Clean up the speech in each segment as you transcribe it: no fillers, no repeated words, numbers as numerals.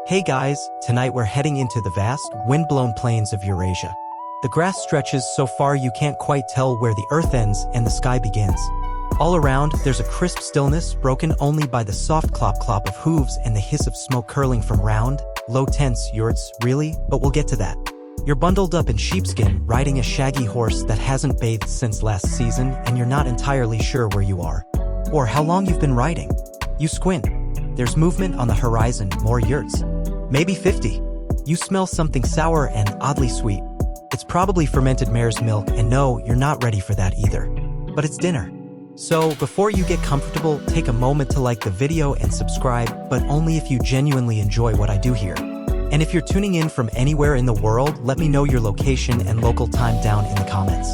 Hey guys, tonight we're heading into the vast, wind-blown plains of Eurasia. The grass stretches so far you can't quite tell where the earth ends and the sky begins. All around, there's a crisp stillness broken only by the soft clop-clop of hooves and the hiss of smoke curling from round, low-tense yurts, really, but we'll get to that. You're bundled up in sheepskin, riding a shaggy horse that hasn't bathed since last season, and you're not entirely sure where you are. Or how long you've been riding. You squint. There's movement on the horizon, more yurts. Maybe 50. You smell something sour and oddly sweet. It's probably fermented mare's milk, and no, you're not ready for that either. But it's dinner. So, before you get comfortable, take a moment to like the video and subscribe, but only if you genuinely enjoy what I do here. And if you're tuning in from anywhere in the world, let me know your location and local time down in the comments.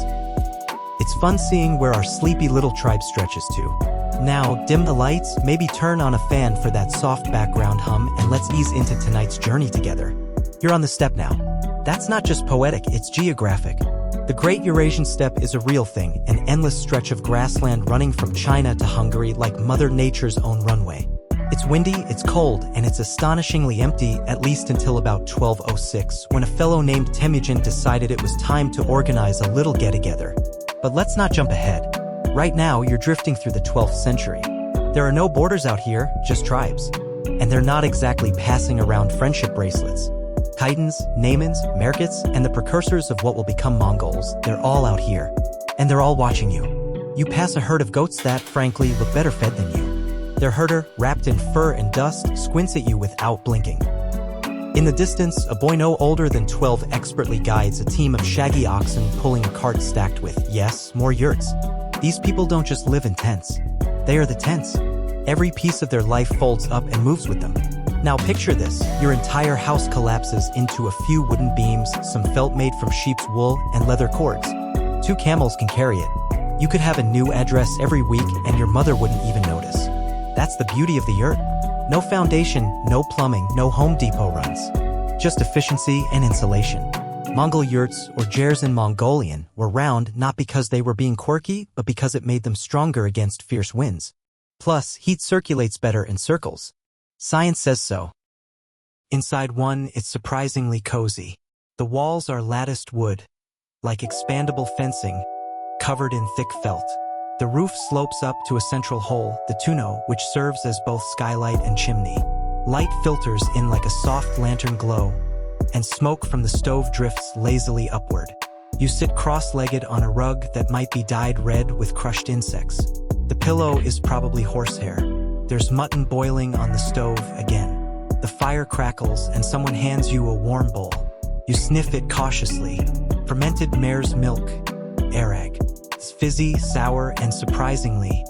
It's fun seeing where our sleepy little tribe stretches to. Now, dim the lights, maybe turn on a fan for that soft background hum, and let's ease into tonight's journey together. You're on the steppe now. That's not just poetic, it's geographic. The Great Eurasian Steppe is a real thing, an endless stretch of grassland running from China to Hungary like Mother Nature's own runway. It's windy, it's cold, and it's astonishingly empty, at least until about 1206, when a fellow named Temujin decided it was time to organize a little get-together. But let's not jump ahead. Right now, you're drifting through the 12th century. There are no borders out here, just tribes. And they're not exactly passing around friendship bracelets. Khitans, Naimans, Merkits, and the precursors of what will become Mongols, they're all out here. And they're all watching you. You pass a herd of goats that, frankly, look better fed than you. Their herder, wrapped in fur and dust, squints at you without blinking. In the distance, a boy no older than 12 expertly guides a team of shaggy oxen pulling a cart stacked with, yes, more yurts. These people don't just live in tents. They are the tents. Every piece of their life folds up and moves with them. Now picture this, your entire house collapses into a few wooden beams, some felt made from sheep's wool, and leather cords. 2 camels can carry it. You could have a new address every week and your mother wouldn't even notice. That's the beauty of the yurt. No foundation, no plumbing, no Home Depot runs. Just efficiency and insulation. Mongol yurts, or jers in Mongolian, were round not because they were being quirky, but because it made them stronger against fierce winds. Plus, heat circulates better in circles. Science says so. Inside one, it's surprisingly cozy. The walls are latticed wood, like expandable fencing, covered in thick felt. The roof slopes up to a central hole, the tuno, which serves as both skylight and chimney. Light filters in like a soft lantern glow, and smoke from the stove drifts lazily upward. You sit cross-legged on a rug that might be dyed red with crushed insects. The pillow is probably horsehair. There's mutton boiling on the stove again. The fire crackles and someone hands you a warm bowl. You sniff it cautiously. Fermented mare's milk. Arag. It's fizzy, sour, and surprisingly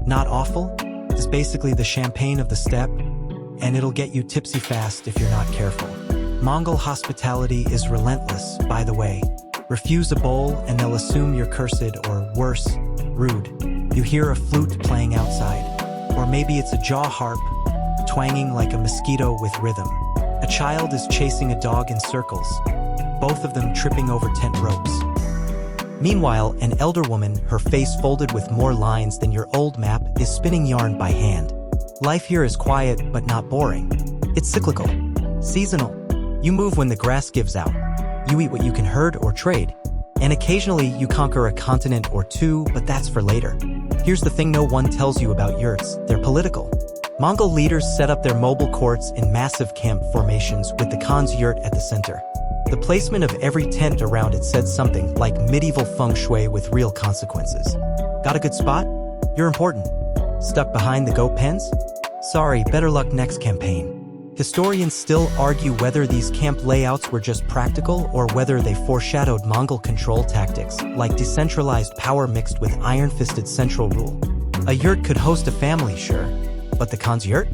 not awful. It's basically the champagne of the steppe, and it'll get you tipsy fast if you're not careful. Mongol hospitality is relentless, by the way. Refuse a bowl and they'll assume you're cursed or, worse, rude. You hear a flute playing outside. Or maybe it's a jaw harp, twanging like a mosquito with rhythm. A child is chasing a dog in circles, both of them tripping over tent ropes. Meanwhile, an elder woman, her face folded with more lines than your old map, is spinning yarn by hand. Life here is quiet, but not boring. It's cyclical, seasonal. You move when the grass gives out. You eat what you can herd or trade. And occasionally you conquer a continent or two, but that's for later. Here's the thing no one tells you about yurts, they're political. Mongol leaders set up their mobile courts in massive camp formations with the Khan's yurt at the center. The placement of every tent around it said something like medieval feng shui with real consequences. Got a good spot? You're important. Stuck behind the goat pens? Sorry, better luck next campaign. Historians still argue whether these camp layouts were just practical or whether they foreshadowed Mongol control tactics, like decentralized power mixed with iron-fisted central rule. A yurt could host a family, sure, but the Khan's yurt?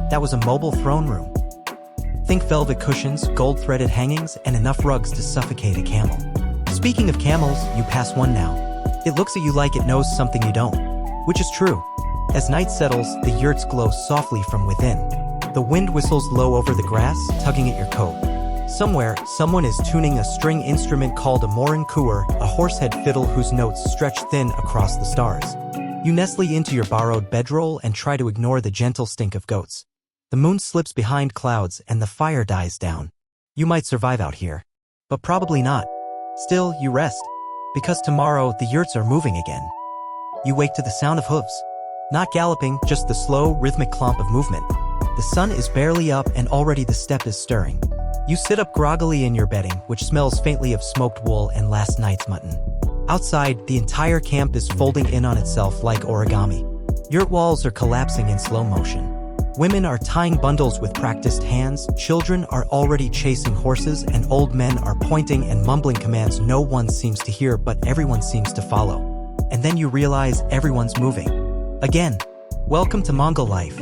That was a mobile throne room. Think velvet cushions, gold-threaded hangings, and enough rugs to suffocate a camel. Speaking of camels, you pass one now. It looks at you like it knows something you don't, which is true. As night settles, the yurts glow softly from within. The wind whistles low over the grass, tugging at your coat. Somewhere, someone is tuning a string instrument called a morin kuur, a horsehead fiddle whose notes stretch thin across the stars. You nestle into your borrowed bedroll and try to ignore the gentle stink of goats. The moon slips behind clouds and the fire dies down. You might survive out here. But probably not. Still, you rest. Because tomorrow, the yurts are moving again. You wake to the sound of hooves. Not galloping, just the slow, rhythmic clomp of movement. The sun is barely up and already the steppe is stirring. You sit up groggily in your bedding, which smells faintly of smoked wool and last night's mutton. Outside, the entire camp is folding in on itself like origami. Yurt walls are collapsing in slow motion. Women are tying bundles with practiced hands, children are already chasing horses, and old men are pointing and mumbling commands no one seems to hear but everyone seems to follow. And then you realize everyone's moving. Again. Welcome to Mongol life.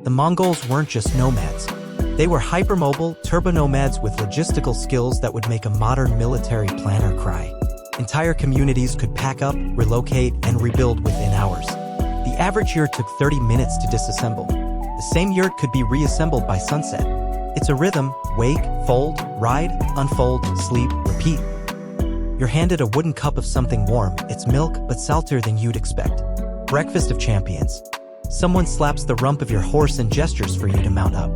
The Mongols weren't just nomads. They were hypermobile, turbo-nomads with logistical skills that would make a modern military planner cry. Entire communities could pack up, relocate, and rebuild within hours. The average yurt took 30 minutes to disassemble. The same yurt could be reassembled by sunset. It's a rhythm: wake, fold, ride, unfold, sleep, repeat. You're handed a wooden cup of something warm. It's milk, but saltier than you'd expect. Breakfast of champions. Someone slaps the rump of your horse and gestures for you to mount up.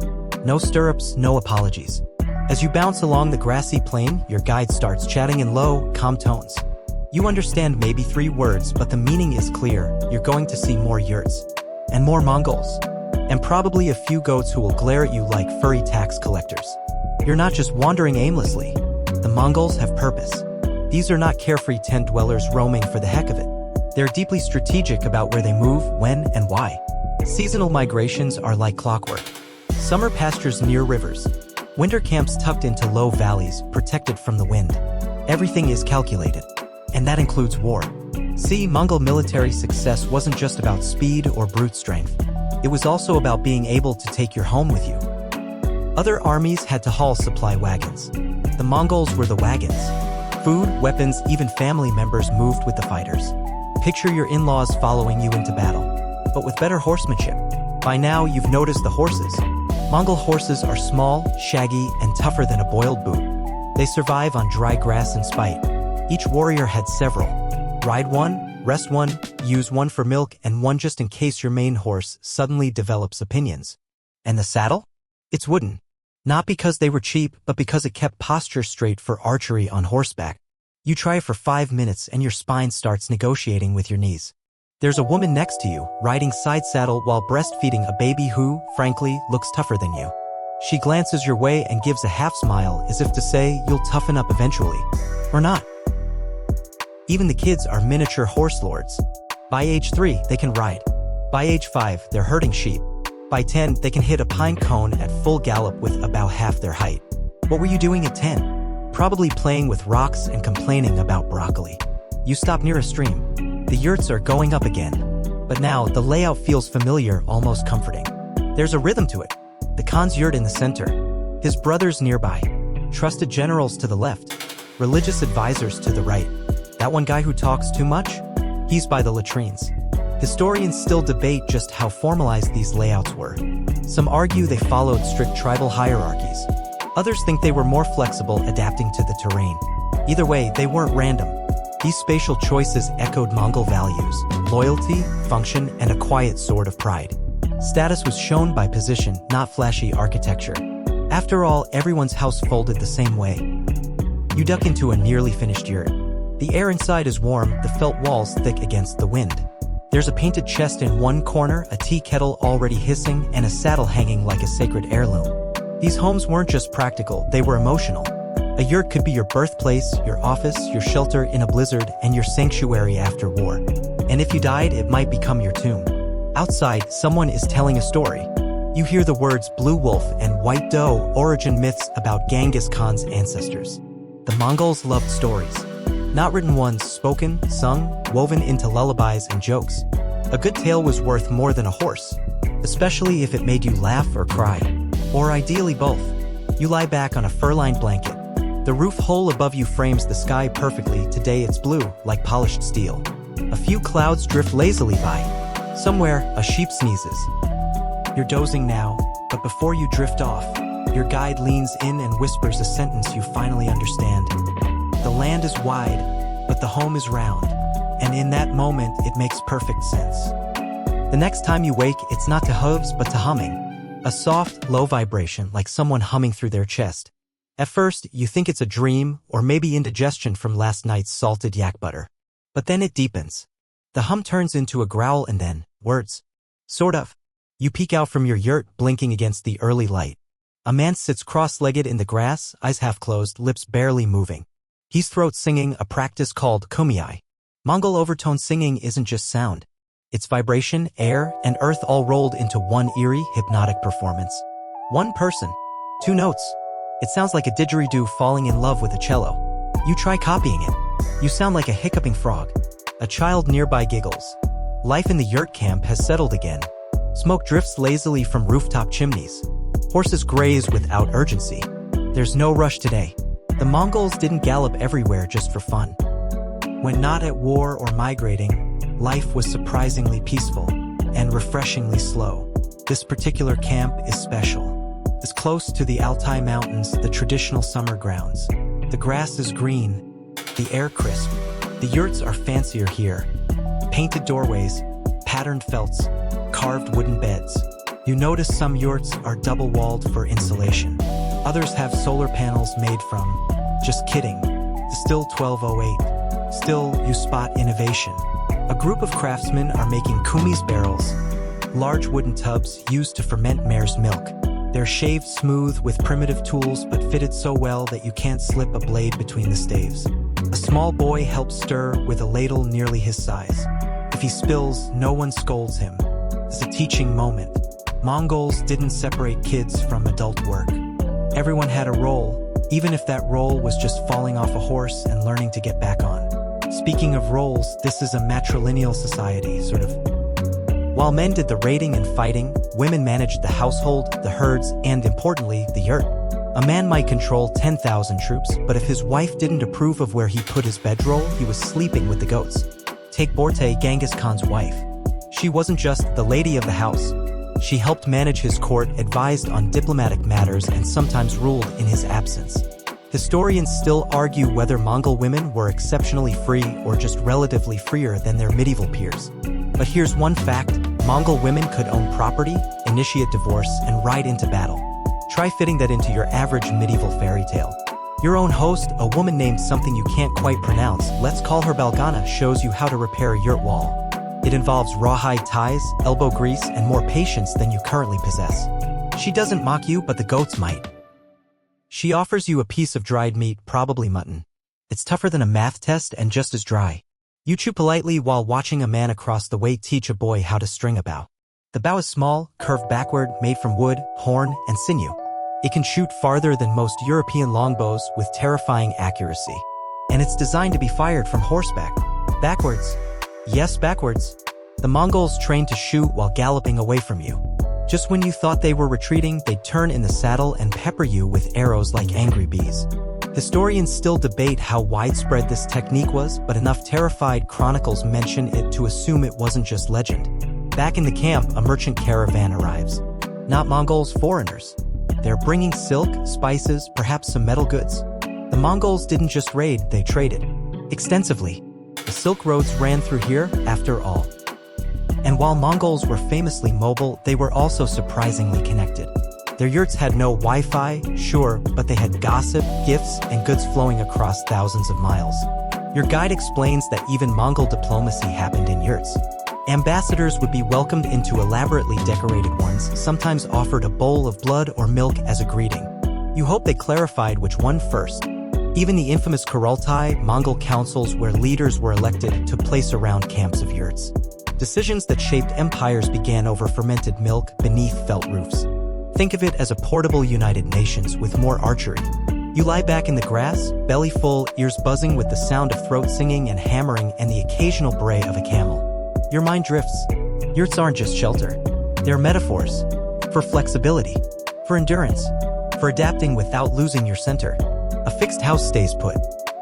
No stirrups, no apologies. As you bounce along the grassy plain, your guide starts chatting in low, calm tones. You understand maybe 3 words, but the meaning is clear. You're going to see more yurts. And more Mongols. And probably a few goats who will glare at you like furry tax collectors. You're not just wandering aimlessly. The Mongols have purpose. These are not carefree tent dwellers roaming for the heck of it. They're deeply strategic about where they move, when, and why. Seasonal migrations are like clockwork. Summer pastures near rivers. Winter camps tucked into low valleys, protected from the wind. Everything is calculated. And that includes war. See, Mongol military success wasn't just about speed or brute strength. It was also about being able to take your home with you. Other armies had to haul supply wagons. The Mongols were the wagons. Food, weapons, even family members moved with the fighters. Picture your in-laws following you into battle, but with better horsemanship. By now, you've noticed the horses. Mongol horses are small, shaggy, and tougher than a boiled boot. They survive on dry grass and spite. Each warrior had several. Ride one, rest one, use one for milk, and one just in case your main horse suddenly develops opinions. And the saddle? It's wooden. Not because they were cheap, but because it kept posture straight for archery on horseback. You try for 5 minutes and your spine starts negotiating with your knees. There's a woman next to you, riding side saddle while breastfeeding a baby who, frankly, looks tougher than you. She glances your way and gives a half smile as if to say you'll toughen up eventually. Or not. Even the kids are miniature horse lords. By age 3, they can ride. By age 5, they're herding sheep. By 10, they can hit a pine cone at full gallop with about half their height. What were you doing at 10? Probably playing with rocks and complaining about broccoli. You stop near a stream. The yurts are going up again. But now, the layout feels familiar, almost comforting. There's a rhythm to it. The Khan's yurt in the center. His brothers nearby. Trusted generals to the left. Religious advisors to the right. That one guy who talks too much? He's by the latrines. Historians still debate just how formalized these layouts were. Some argue they followed strict tribal hierarchies. Others think they were more flexible, adapting to the terrain. Either way, they weren't random. These spatial choices echoed Mongol values: loyalty, function, and a quiet sort of pride. Status was shown by position, not flashy architecture. After all, everyone's house folded the same way. You duck into a nearly finished yurt. The air inside is warm, the felt walls thick against the wind. There's a painted chest in one corner, a tea kettle already hissing, and a saddle hanging like a sacred heirloom. These homes weren't just practical, they were emotional. A yurt could be your birthplace, your office, your shelter in a blizzard, and your sanctuary after war. And if you died, it might become your tomb. Outside, someone is telling a story. You hear the words blue wolf and white doe, origin myths about Genghis Khan's ancestors. The Mongols loved stories. Not written ones, spoken, sung, woven into lullabies and jokes. A good tale was worth more than a horse, especially if it made you laugh or cry. Or ideally both. You lie back on a fur-lined blanket. The roof hole above you frames the sky perfectly. Today it's blue, like polished steel. A few clouds drift lazily by. Somewhere, a sheep sneezes. You're dozing now, but before you drift off, your guide leans in and whispers a sentence you finally understand. The land is wide, but the home is round. And in that moment, it makes perfect sense. The next time you wake, it's not to hooves, but to humming. A soft, low vibration like someone humming through their chest. At first, you think it's a dream or maybe indigestion from last night's salted yak butter. But then it deepens. The hum turns into a growl and then, words. Sort of. You peek out from your yurt, blinking against the early light. A man sits cross-legged in the grass, eyes half closed, lips barely moving. He's throat singing a practice called kumiai. Mongol overtone singing isn't just sound. It's vibration, air, and earth all rolled into one eerie, hypnotic performance. One person. Two notes. It sounds like a didgeridoo falling in love with a cello. You try copying it. You sound like a hiccuping frog. A child nearby giggles. Life in the yurt camp has settled again. Smoke drifts lazily from rooftop chimneys. Horses graze without urgency. There's no rush today. The Mongols didn't gallop everywhere just for fun. When not at war or migrating, life was surprisingly peaceful and refreshingly slow. This particular camp is special. It's close to the Altai Mountains, the traditional summer grounds. The grass is green, the air crisp. The yurts are fancier here. Painted doorways, patterned felts, carved wooden beds. You notice some yurts are double-walled for insulation. Others have solar panels made from, just kidding, Still 1208. Still, you spot innovation. A group of craftsmen are making kumis barrels, large wooden tubs used to ferment mare's milk. They're shaved smooth with primitive tools but fitted so well that you can't slip a blade between the staves. A small boy helps stir with a ladle nearly his size. If he spills, no one scolds him. It's a teaching moment. Mongols didn't separate kids from adult work. Everyone had a role, even if that role was just falling off a horse and learning to get back on. Speaking of roles, this is a matrilineal society, sort of. While men did the raiding and fighting, women managed the household, the herds, and importantly, the yurt. A man might control 10,000 troops, but if his wife didn't approve of where he put his bedroll, he was sleeping with the goats. Take Borte, Genghis Khan's wife. She wasn't just the lady of the house. She helped manage his court, advised on diplomatic matters, and sometimes ruled in his absence. Historians still argue whether Mongol women were exceptionally free or just relatively freer than their medieval peers. But here's one fact: Mongol women could own property, initiate divorce, and ride into battle. Try fitting that into your average medieval fairy tale. Your own host, a woman named something you can't quite pronounce, let's call her Balgana, shows you how to repair a yurt wall. It involves rawhide ties, elbow grease, and more patience than you currently possess. She doesn't mock you, but the goats might. She offers you a piece of dried meat, probably mutton. It's tougher than a math test and just as dry. You chew politely while watching a man across the way teach a boy how to string a bow. The bow is small, curved backward, made from wood, horn, and sinew. It can shoot farther than most European longbows with terrifying accuracy. And it's designed to be fired from horseback. Backwards. Yes, backwards. The Mongols trained to shoot while galloping away from you. Just when you thought they were retreating, they'd turn in the saddle and pepper you with arrows like angry bees. Historians still debate how widespread this technique was, but enough terrified chronicles mention it to assume it wasn't just legend. Back in the camp, a merchant caravan arrives. Not Mongols, foreigners. They're bringing silk, spices, perhaps some metal goods. The Mongols didn't just raid, they traded. Extensively. The Silk Roads ran through here, after all. And while Mongols were famously mobile, they were also surprisingly connected. Their yurts had no Wi-Fi, sure, but they had gossip, gifts, and goods flowing across thousands of miles. Your guide explains that even Mongol diplomacy happened in yurts. Ambassadors would be welcomed into elaborately decorated ones, sometimes offered a bowl of blood or milk as a greeting. You hope they clarified which one first. Even the infamous Kurultai, Mongol councils where leaders were elected, took place around camps of yurts. Decisions that shaped empires began over fermented milk beneath felt roofs. Think of it as a portable United Nations with more archery. You lie back in the grass, belly full, ears buzzing with the sound of throat singing and hammering and the occasional bray of a camel. Your mind drifts. Yurts aren't just shelter. They're metaphors. For flexibility. For endurance. For adapting without losing your center. A fixed house stays put.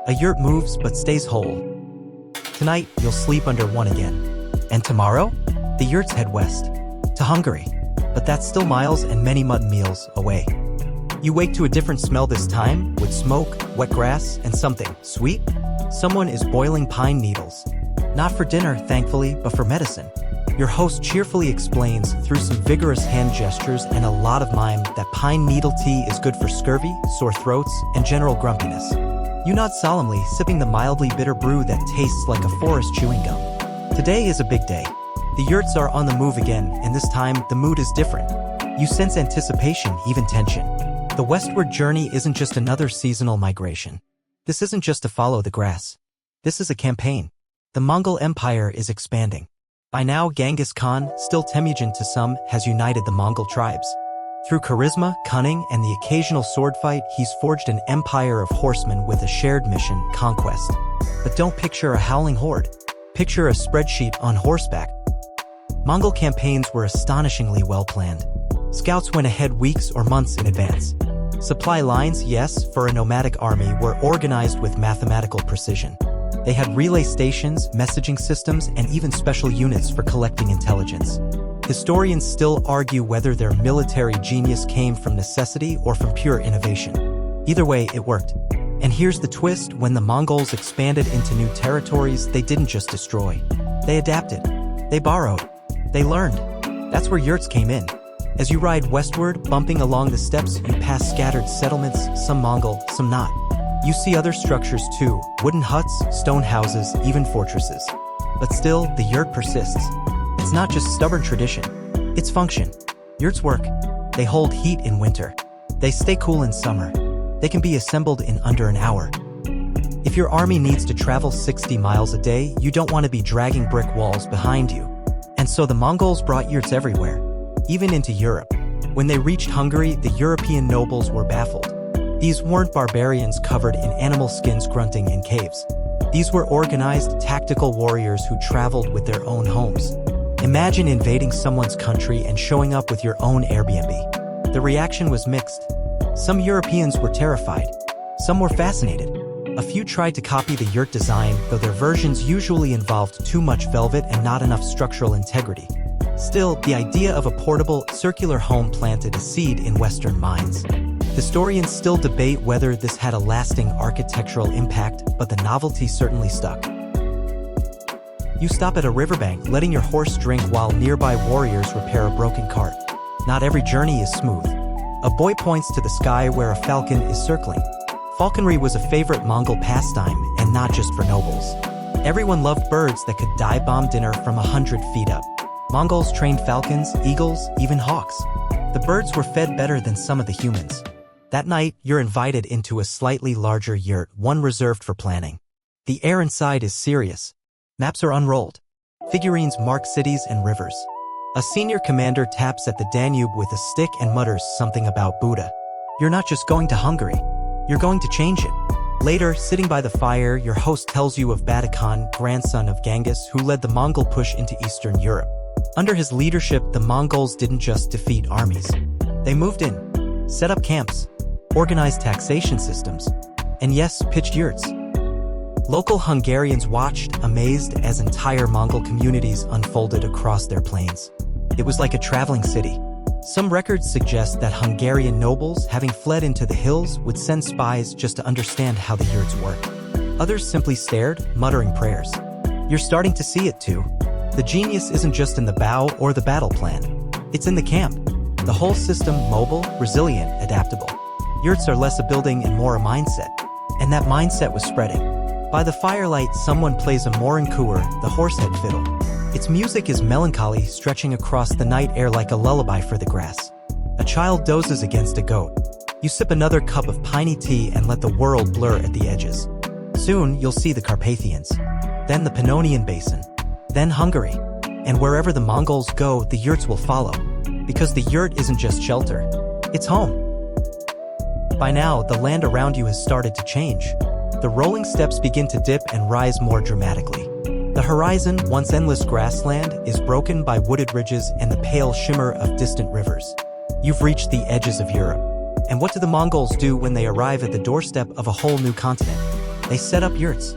A yurt moves but stays whole. Tonight, you'll sleep under one again. And tomorrow, the yurts head west. To Hungary. But that's still miles and many mutton meals away. You wake to a different smell this time, with smoke, wet grass, and something sweet. Someone is boiling pine needles. Not for dinner, thankfully, but for medicine. Your host cheerfully explains, through some vigorous hand gestures and a lot of mime, that pine needle tea is good for scurvy, sore throats, and general grumpiness. You nod solemnly, sipping the mildly bitter brew that tastes like a forest chewing gum. Today is a big day. The Yurts are on the move again, and this time, the mood is different. You sense anticipation, even tension. The westward journey isn't just another seasonal migration. This isn't just to follow the grass. This is a campaign. The Mongol Empire is expanding. By now, Genghis Khan, still Temujin to some, has united the Mongol tribes. Through charisma, cunning, and the occasional sword fight, he's forged an empire of horsemen with a shared mission, conquest. But don't picture a howling horde. Picture a spreadsheet on horseback. Mongol campaigns were astonishingly well planned. Scouts went ahead weeks or months in advance. Supply lines, yes, for a nomadic army, were organized with mathematical precision. They had relay stations, messaging systems, and even special units for collecting intelligence. Historians still argue whether their military genius came from necessity or from pure innovation. Either way, it worked. And here's the twist: when the Mongols expanded into new territories, they didn't just destroy. They adapted. They borrowed. They learned. That's where Yurts came in. As you ride westward, bumping along the steppes, you pass scattered settlements, some Mongol, some not. You see other structures too: wooden huts, stone houses, even fortresses. But still, the yurt persists. It's not just stubborn tradition. It's function. Yurts work. They hold heat in winter. They stay cool in summer. They can be assembled in under an hour. If your army needs to travel 60 miles a day, you don't want to be dragging brick walls behind you. And so the Mongols brought yurts everywhere, even into Europe. When they reached Hungary, the European nobles were baffled. These weren't barbarians covered in animal skins grunting in caves. These were organized, tactical warriors who traveled with their own homes. Imagine invading someone's country and showing up with your own Airbnb. The reaction was mixed. Some Europeans were terrified. Some were fascinated. A few tried to copy the yurt design, though their versions usually involved too much velvet and not enough structural integrity. Still, the idea of a portable, circular home planted a seed in Western minds. Historians still debate whether this had a lasting architectural impact, but the novelty certainly stuck. You stop at a riverbank, letting your horse drink while nearby warriors repair a broken cart. Not every journey is smooth. A boy points to the sky where a falcon is circling. Falconry was a favorite Mongol pastime, and not just for nobles. Everyone loved birds that could dive bomb dinner from 100 feet up. Mongols trained falcons, eagles, even hawks. The birds were fed better than some of the humans. That night, you're invited into a slightly larger yurt, one reserved for planning. The air inside is serious. Maps are unrolled. Figurines mark cities and rivers. A senior commander taps at the Danube with a stick and mutters something about Buddha. You're not just going to Hungary. You're going to change it. Later, sitting by the fire, your host tells you of Bedtime, grandson of Genghis, who led the Mongol push into Eastern Europe. Under his leadership, the Mongols didn't just defeat armies. They moved in, set up camps, organized taxation systems, and yes, pitched yurts. Local Hungarians watched, amazed, as entire Mongol communities unfolded across their plains. It was like a traveling city. Some records suggest that Hungarian nobles, having fled into the hills, would send spies just to understand how the yurts work. Others simply stared, muttering prayers. You're starting to see it too. The genius isn't just in the bow or the battle plan. It's in the camp. The whole system, mobile, resilient, adaptable. Yurts are less a building and more a mindset. And that mindset was spreading. By the firelight, someone plays a morinkuer, the horsehead fiddle. Its music is melancholy, stretching across the night air like a lullaby for the grass. A child dozes against a goat. You sip another cup of piney tea and let the world blur at the edges. Soon, you'll see the Carpathians. Then the Pannonian Basin. Then Hungary. And wherever the Mongols go, the yurts will follow. Because the yurt isn't just shelter. It's home. By now, the land around you has started to change. The rolling steppes begin to dip and rise more dramatically. The horizon, once endless grassland, is broken by wooded ridges and the pale shimmer of distant rivers. You've reached the edges of Europe. And what do the Mongols do when they arrive at the doorstep of a whole new continent? They set up yurts.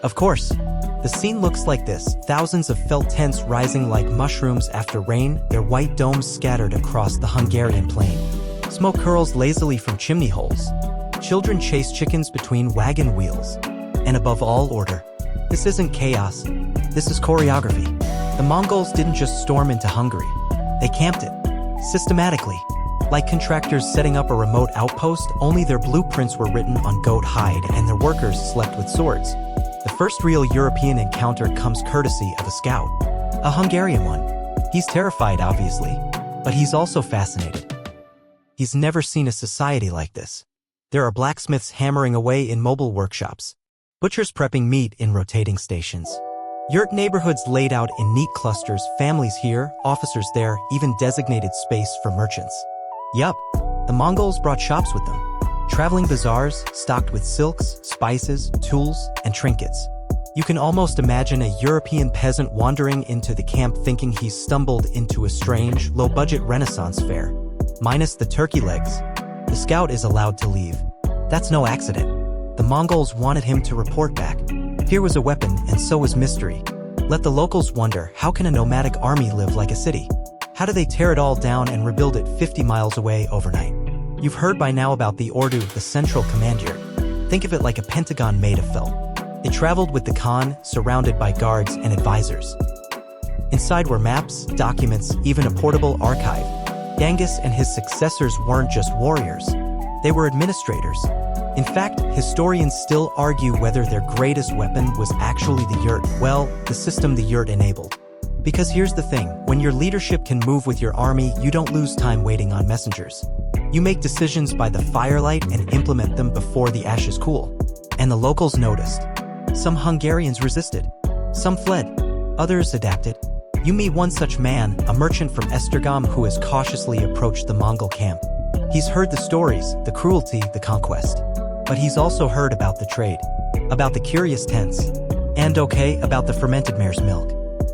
Of course. The scene looks like this: thousands of felt tents rising like mushrooms after rain, their white domes scattered across the Hungarian plain. Smoke curls lazily from chimney holes. Children chase chickens between wagon wheels. And above all, order. This isn't chaos. This is choreography. The Mongols didn't just storm into Hungary. They camped it. Systematically. Like contractors setting up a remote outpost, only their blueprints were written on goat hide and their workers slept with swords. The first real European encounter comes courtesy of a scout. A Hungarian one. He's terrified, obviously, but he's also fascinated. He's never seen a society like this. There are blacksmiths hammering away in mobile workshops, butchers prepping meat in rotating stations. Yurt neighborhoods laid out in neat clusters, families here, officers there, even designated space for merchants. Yup, the Mongols brought shops with them. Traveling bazaars stocked with silks, spices, tools, and trinkets. You can almost imagine a European peasant wandering into the camp thinking he's stumbled into a strange, low-budget Renaissance fair. Minus the turkey legs, the scout is allowed to leave. That's no accident. The Mongols wanted him to report back. Here was a weapon, and so was mystery. Let the locals wonder, how can a nomadic army live like a city? How do they tear it all down and rebuild it 50 miles away overnight? You've heard by now about the Ordu, the central command yurt. Think of it like a pentagon made of felt. It traveled with the Khan, surrounded by guards and advisors. Inside were maps, documents, even a portable archive. Genghis and his successors weren't just warriors. They were administrators. In fact, historians still argue whether their greatest weapon was actually the yurt, well, the system the yurt enabled. Because here's the thing, when your leadership can move with your army, you don't lose time waiting on messengers. You make decisions by the firelight and implement them before the ashes cool. And the locals noticed. Some Hungarians resisted. Some fled. Others adapted. You meet one such man, a merchant from Esztergom who has cautiously approached the Mongol camp. He's heard the stories, the cruelty, the conquest. But he's also heard about the trade, about the curious tents, and about the fermented mare's milk.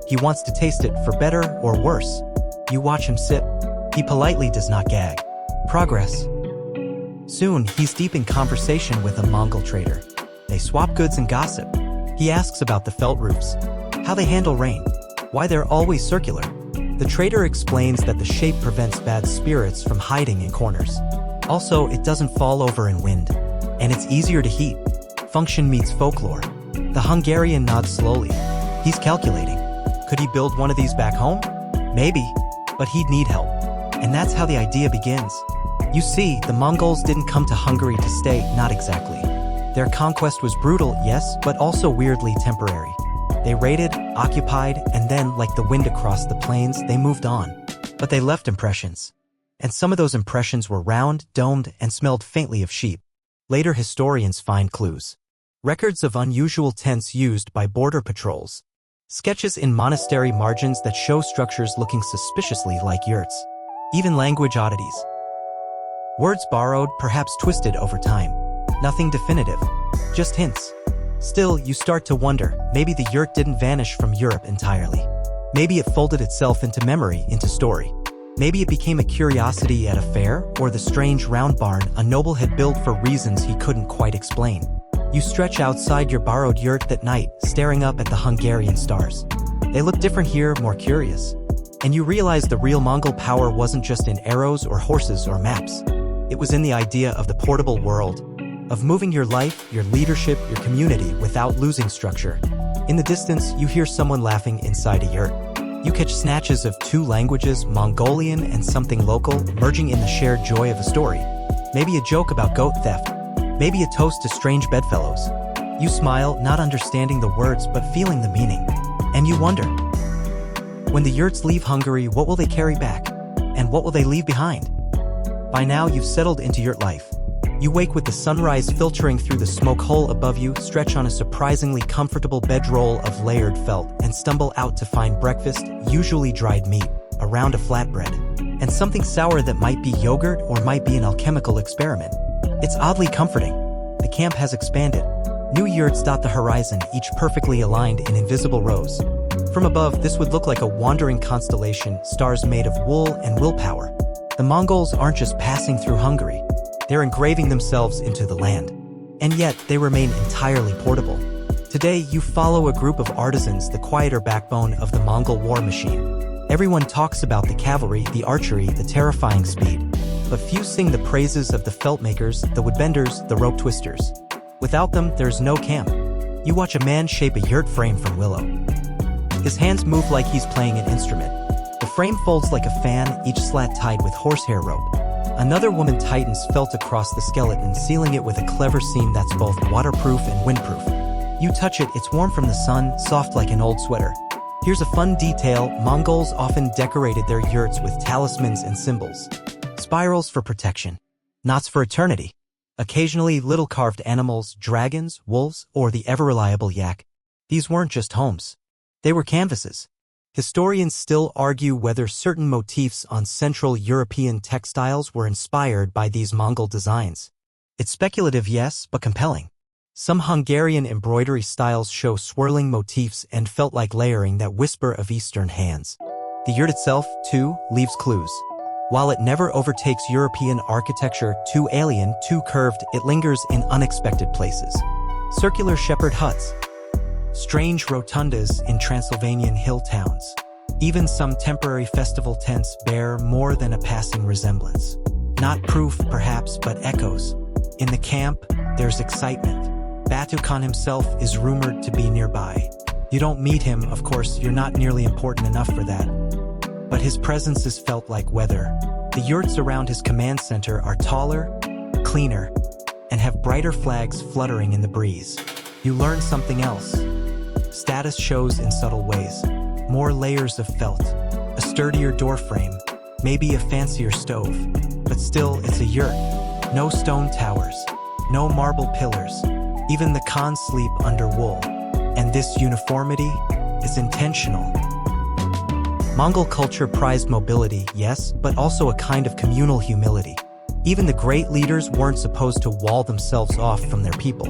He wants to taste it for better or worse. You watch him sip. He politely does not gag. Progress. Soon, he's deep in conversation with a Mongol trader. They swap goods and gossip. He asks about the felt roofs, how they handle rain, why they're always circular. The trader explains that the shape prevents bad spirits from hiding in corners. Also, it doesn't fall over in wind. And it's easier to heat. Function meets folklore. The Hungarian nods slowly. He's calculating. Could he build one of these back home? Maybe, but he'd need help. And that's how the idea begins. You see, the Mongols didn't come to Hungary to stay, not exactly. Their conquest was brutal, yes, but also weirdly temporary. They raided, occupied, and then, like the wind across the plains, they moved on. But they left impressions. And some of those impressions were round, domed, and smelled faintly of sheep. Later historians find clues. Records of unusual tents used by border patrols. Sketches in monastery margins that show structures looking suspiciously like yurts. Even language oddities. Words borrowed, perhaps twisted over time. Nothing definitive. Just hints. Still, you start to wonder, maybe the yurt didn't vanish from Europe entirely. Maybe it folded itself into memory, into story. Maybe it became a curiosity at a fair, or the strange round barn a noble had built for reasons he couldn't quite explain. You stretch outside your borrowed yurt that night, staring up at the Hungarian stars. They look different here, more curious. And you realize the real Mongol power wasn't just in arrows or horses or maps. It was in the idea of the portable world, of moving your life, your leadership, your community without losing structure. In the distance, you hear someone laughing inside a yurt. You catch snatches of two languages, Mongolian and something local, merging in the shared joy of a story. Maybe a joke about goat theft. Maybe a toast to strange bedfellows. You smile, not understanding the words but feeling the meaning. And you wonder, when the yurts leave Hungary, what will they carry back? And what will they leave behind? By now, you've settled into yurt life. You wake with the sunrise filtering through the smoke hole above you, stretch on a surprisingly comfortable bedroll of layered felt, and stumble out to find breakfast, usually dried meat, around a flatbread, and something sour that might be yogurt or might be an alchemical experiment. It's oddly comforting. The camp has expanded. New yurts dot the horizon, each perfectly aligned in invisible rows. From above, this would look like a wandering constellation, stars made of wool and willpower. The Mongols aren't just passing through Hungary. They're engraving themselves into the land. And yet, they remain entirely portable. Today, you follow a group of artisans, the quieter backbone of the Mongol war machine. Everyone talks about the cavalry, the archery, the terrifying speed. But few sing the praises of the felt makers, the woodbenders, the rope twisters. Without them, there's no camp. You watch a man shape a yurt frame from willow. His hands move like he's playing an instrument. The frame folds like a fan, each slat tied with horsehair rope. Another woman tightens felt across the skeleton, sealing it with a clever seam that's both waterproof and windproof. You touch it, it's warm from the sun, soft like an old sweater. Here's a fun detail: Mongols often decorated their yurts with talismans and symbols. Spirals for protection, knots for eternity. Occasionally, little carved animals, dragons, wolves, or the ever-reliable yak. These weren't just homes. They were canvases. Historians still argue whether certain motifs on Central European textiles were inspired by these Mongol designs. It's speculative, yes, but compelling. Some Hungarian embroidery styles show swirling motifs and felt like layering that whisper of Eastern hands. The yurt itself, too, leaves clues. While it never overtakes European architecture, too alien, too curved, it lingers in unexpected places. Circular shepherd huts, strange rotundas in Transylvanian hill towns. Even some temporary festival tents bear more than a passing resemblance. Not proof, perhaps, but echoes. In the camp, there's excitement. Batukan himself is rumored to be nearby. You don't meet him, of course, you're not nearly important enough for that. But his presence is felt like weather. The yurts around his command center are taller, cleaner, and have brighter flags fluttering in the breeze. You learn something else. Status shows in subtle ways. More layers of felt, a sturdier doorframe, maybe a fancier stove. But still, it's a yurt. No stone towers, no marble pillars. Even the khans sleep under wool. And this uniformity is intentional. Mongol culture prized mobility, yes, but also a kind of communal humility. Even the great leaders weren't supposed to wall themselves off from their people.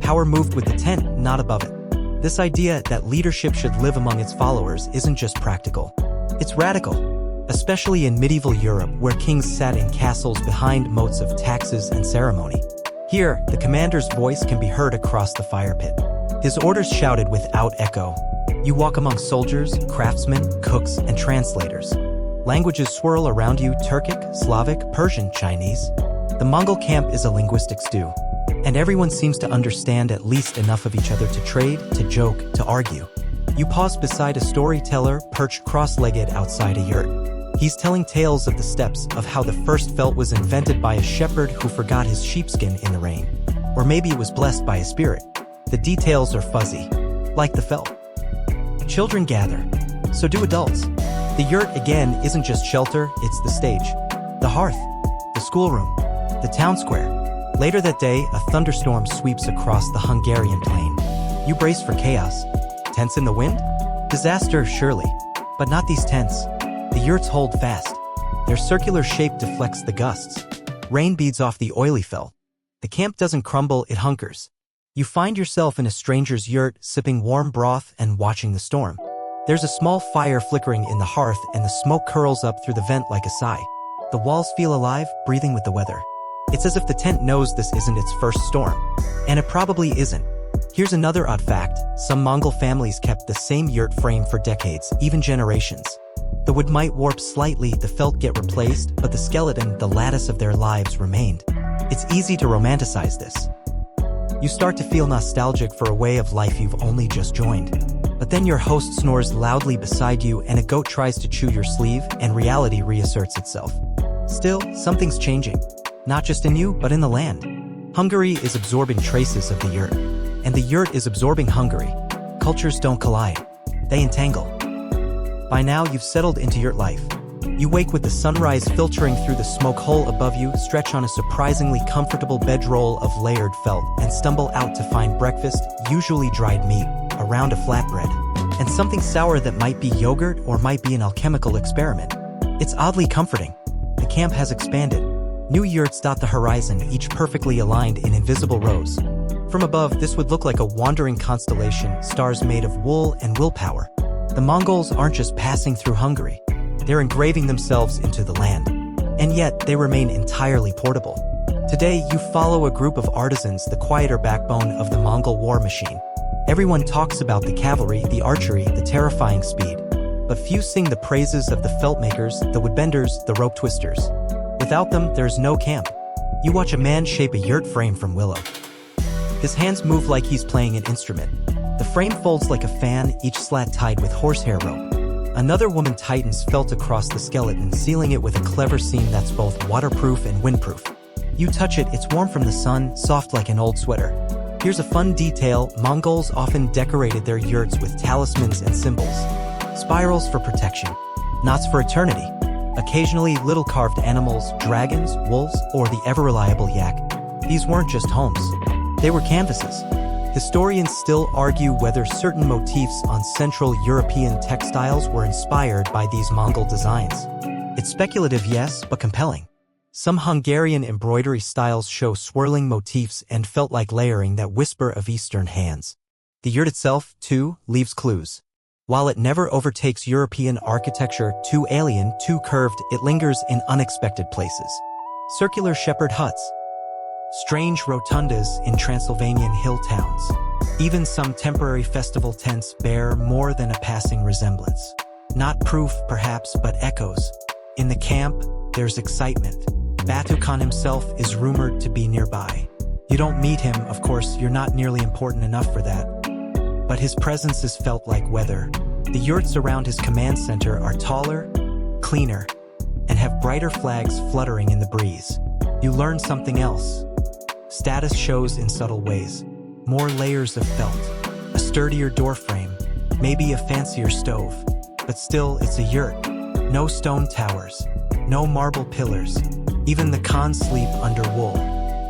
Power moved with the tent, not above it. This idea that leadership should live among its followers isn't just practical. It's radical, especially in medieval Europe where kings sat in castles behind moats of taxes and ceremony. Here, the commander's voice can be heard across the fire pit. His orders shouted without echo. You walk among soldiers, craftsmen, cooks, and translators. Languages swirl around you: Turkic, Slavic, Persian, Chinese. The Mongol camp is a linguistic stew, and everyone seems to understand at least enough of each other to trade, to joke, to argue. You pause beside a storyteller perched cross-legged outside a yurt. He's telling tales of the steppes, of how the first felt was invented by a shepherd who forgot his sheepskin in the rain. Or maybe it was blessed by a spirit. The details are fuzzy, like the felt. Children gather. So do adults. The yurt, again, isn't just shelter, it's the stage. The hearth. The schoolroom. The town square. Later that day, a thunderstorm sweeps across the Hungarian plain. You brace for chaos. Tents in the wind? Disaster, surely. But not these tents. The yurts hold fast. Their circular shape deflects the gusts. Rain beads off the oily felt. The camp doesn't crumble, it hunkers. You find yourself in a stranger's yurt, sipping warm broth and watching the storm. There's a small fire flickering in the hearth and the smoke curls up through the vent like a sigh. The walls feel alive, breathing with the weather. It's as if the tent knows this isn't its first storm. And it probably isn't. Here's another odd fact: some Mongol families kept the same yurt frame for decades, even generations. The wood might warp slightly, the felt get replaced, but the skeleton, the lattice of their lives, remained. It's easy to romanticize this. You start to feel nostalgic for a way of life you've only just joined. But then your host snores loudly beside you and a goat tries to chew your sleeve, and reality reasserts itself. Still, something's changing. Not just in you, but in the land. Hungary is absorbing traces of the yurt. And the yurt is absorbing Hungary. Cultures don't collide. They entangle. By now, you've settled into yurt life. You wake with the sunrise filtering through the smoke hole above you, stretch on a surprisingly comfortable bedroll of layered felt, and stumble out to find breakfast, usually dried meat, around a flatbread, and something sour that might be yogurt or might be an alchemical experiment. It's oddly comforting. The camp has expanded. New yurts dot the horizon, each perfectly aligned in invisible rows. From above, this would look like a wandering constellation, stars made of wool and willpower. The Mongols aren't just passing through Hungary. They're engraving themselves into the land. And yet, they remain entirely portable. Today, you follow a group of artisans, the quieter backbone of the Mongol war machine. Everyone talks about the cavalry, the archery, the terrifying speed. But few sing the praises of the felt makers, the woodbenders, the rope twisters. Without them, there's no camp. You watch a man shape a yurt frame from willow. His hands move like he's playing an instrument. The frame folds like a fan, each slat tied with horsehair rope. Another woman tightens felt across the skeleton, sealing it with a clever seam that's both waterproof and windproof. You touch it, it's warm from the sun, soft like an old sweater. Here's a fun detail: Mongols often decorated their yurts with talismans and symbols. Spirals for protection, knots for eternity. Occasionally, little carved animals, dragons, wolves, or the ever-reliable yak. These weren't just homes. They were canvases. Historians still argue whether certain motifs on Central European textiles were inspired by these Mongol designs. It's speculative, yes, but compelling. Some Hungarian embroidery styles show swirling motifs and felt like layering that whisper of Eastern hands. The yurt itself, too, leaves clues. While it never overtakes European architecture, too alien, too curved, it lingers in unexpected places. Circular shepherd huts, strange rotundas in Transylvanian hill towns. Even some temporary festival tents bear more than a passing resemblance. Not proof, perhaps, but echoes. In the camp, there's excitement. Batukan himself is rumored to be nearby. You don't meet him, of course, you're not nearly important enough for that. But his presence is felt like weather. The yurts around his command center are taller, cleaner, and have brighter flags fluttering in the breeze. You learn something else. Status shows in subtle ways. More layers of felt, a sturdier doorframe, maybe a fancier stove. But still, it's a yurt. No stone towers, no marble pillars. Even the Khans sleep under wool.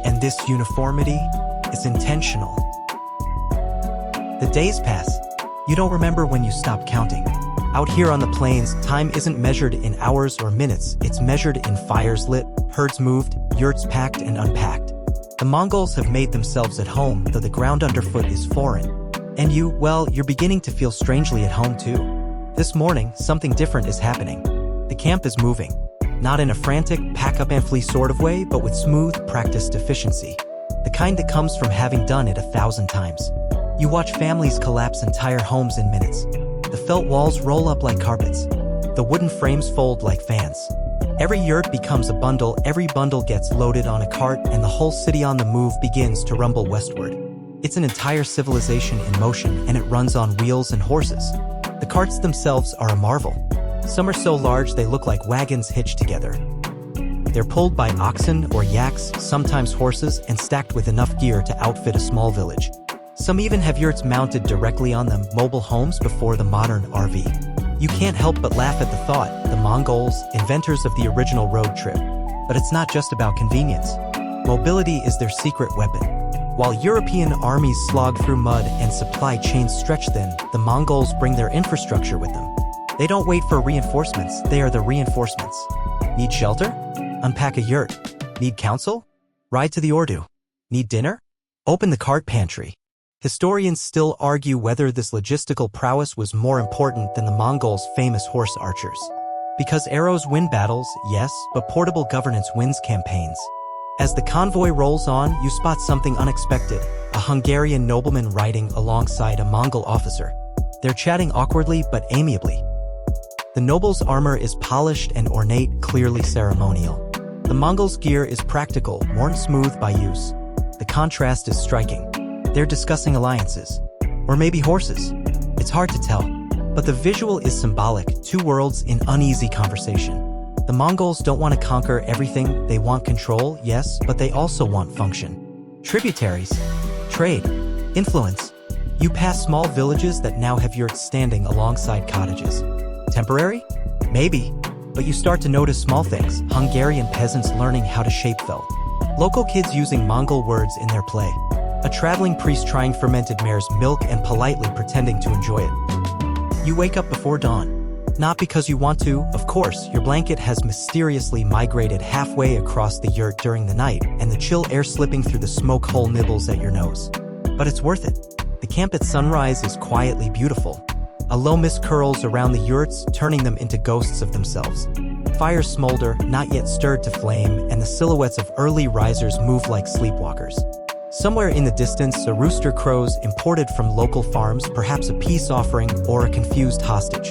And this uniformity is intentional. The days pass. You don't remember when you stopped counting. Out here on the plains, time isn't measured in hours or minutes. It's measured in fires lit, herds moved, yurts packed and unpacked. The Mongols have made themselves at home, though the ground underfoot is foreign. And you, well, you're beginning to feel strangely at home too. This morning, something different is happening. The camp is moving. Not in a frantic, pack-up-and-flee sort of way, but with smooth, practiced efficiency. The kind that comes from having done it 1,000 times. You watch families collapse entire homes in minutes. The felt walls roll up like carpets. The wooden frames fold like fans. Every yurt becomes a bundle, every bundle gets loaded on a cart, and the whole city on the move begins to rumble westward. It's an entire civilization in motion, and it runs on wheels and horses. The carts themselves are a marvel. Some are so large they look like wagons hitched together. They're pulled by oxen or yaks, sometimes horses, and stacked with enough gear to outfit a small village. Some even have yurts mounted directly on them, mobile homes before the modern RV. You can't help but laugh at the thought, the Mongols, inventors of the original road trip. But it's not just about convenience. Mobility is their secret weapon. While European armies slog through mud and supply chains stretch thin, the Mongols bring their infrastructure with them. They don't wait for reinforcements, they are the reinforcements. Need shelter? Unpack a yurt. Need counsel? Ride to the Ordu. Need dinner? Open the cart pantry. Historians still argue whether this logistical prowess was more important than the Mongols' famous horse archers. Because arrows win battles, yes, but portable governance wins campaigns. As the convoy rolls on, you spot something unexpected, a Hungarian nobleman riding alongside a Mongol officer. They're chatting awkwardly but amiably. The noble's armor is polished and ornate, clearly ceremonial. The Mongol's gear is practical, worn smooth by use. The contrast is striking. They're discussing alliances. Or maybe horses. It's hard to tell. But the visual is symbolic, two worlds in uneasy conversation. The Mongols don't want to conquer everything, they want control, yes, but they also want function. Tributaries, trade, influence. You pass small villages that now have yurts standing alongside cottages. Temporary? Maybe. But you start to notice small things, Hungarian peasants learning how to shape felt. Local kids using Mongol words in their play. A traveling priest trying fermented mare's milk and politely pretending to enjoy it. You wake up before dawn. Not because you want to, of course, your blanket has mysteriously migrated halfway across the yurt during the night, and the chill air slipping through the smoke hole nibbles at your nose. But it's worth it. The camp at sunrise is quietly beautiful. A low mist curls around the yurts, turning them into ghosts of themselves. Fires smolder, not yet stirred to flame, and the silhouettes of early risers move like sleepwalkers. Somewhere in the distance, a rooster crows, imported from local farms, perhaps a peace offering or a confused hostage.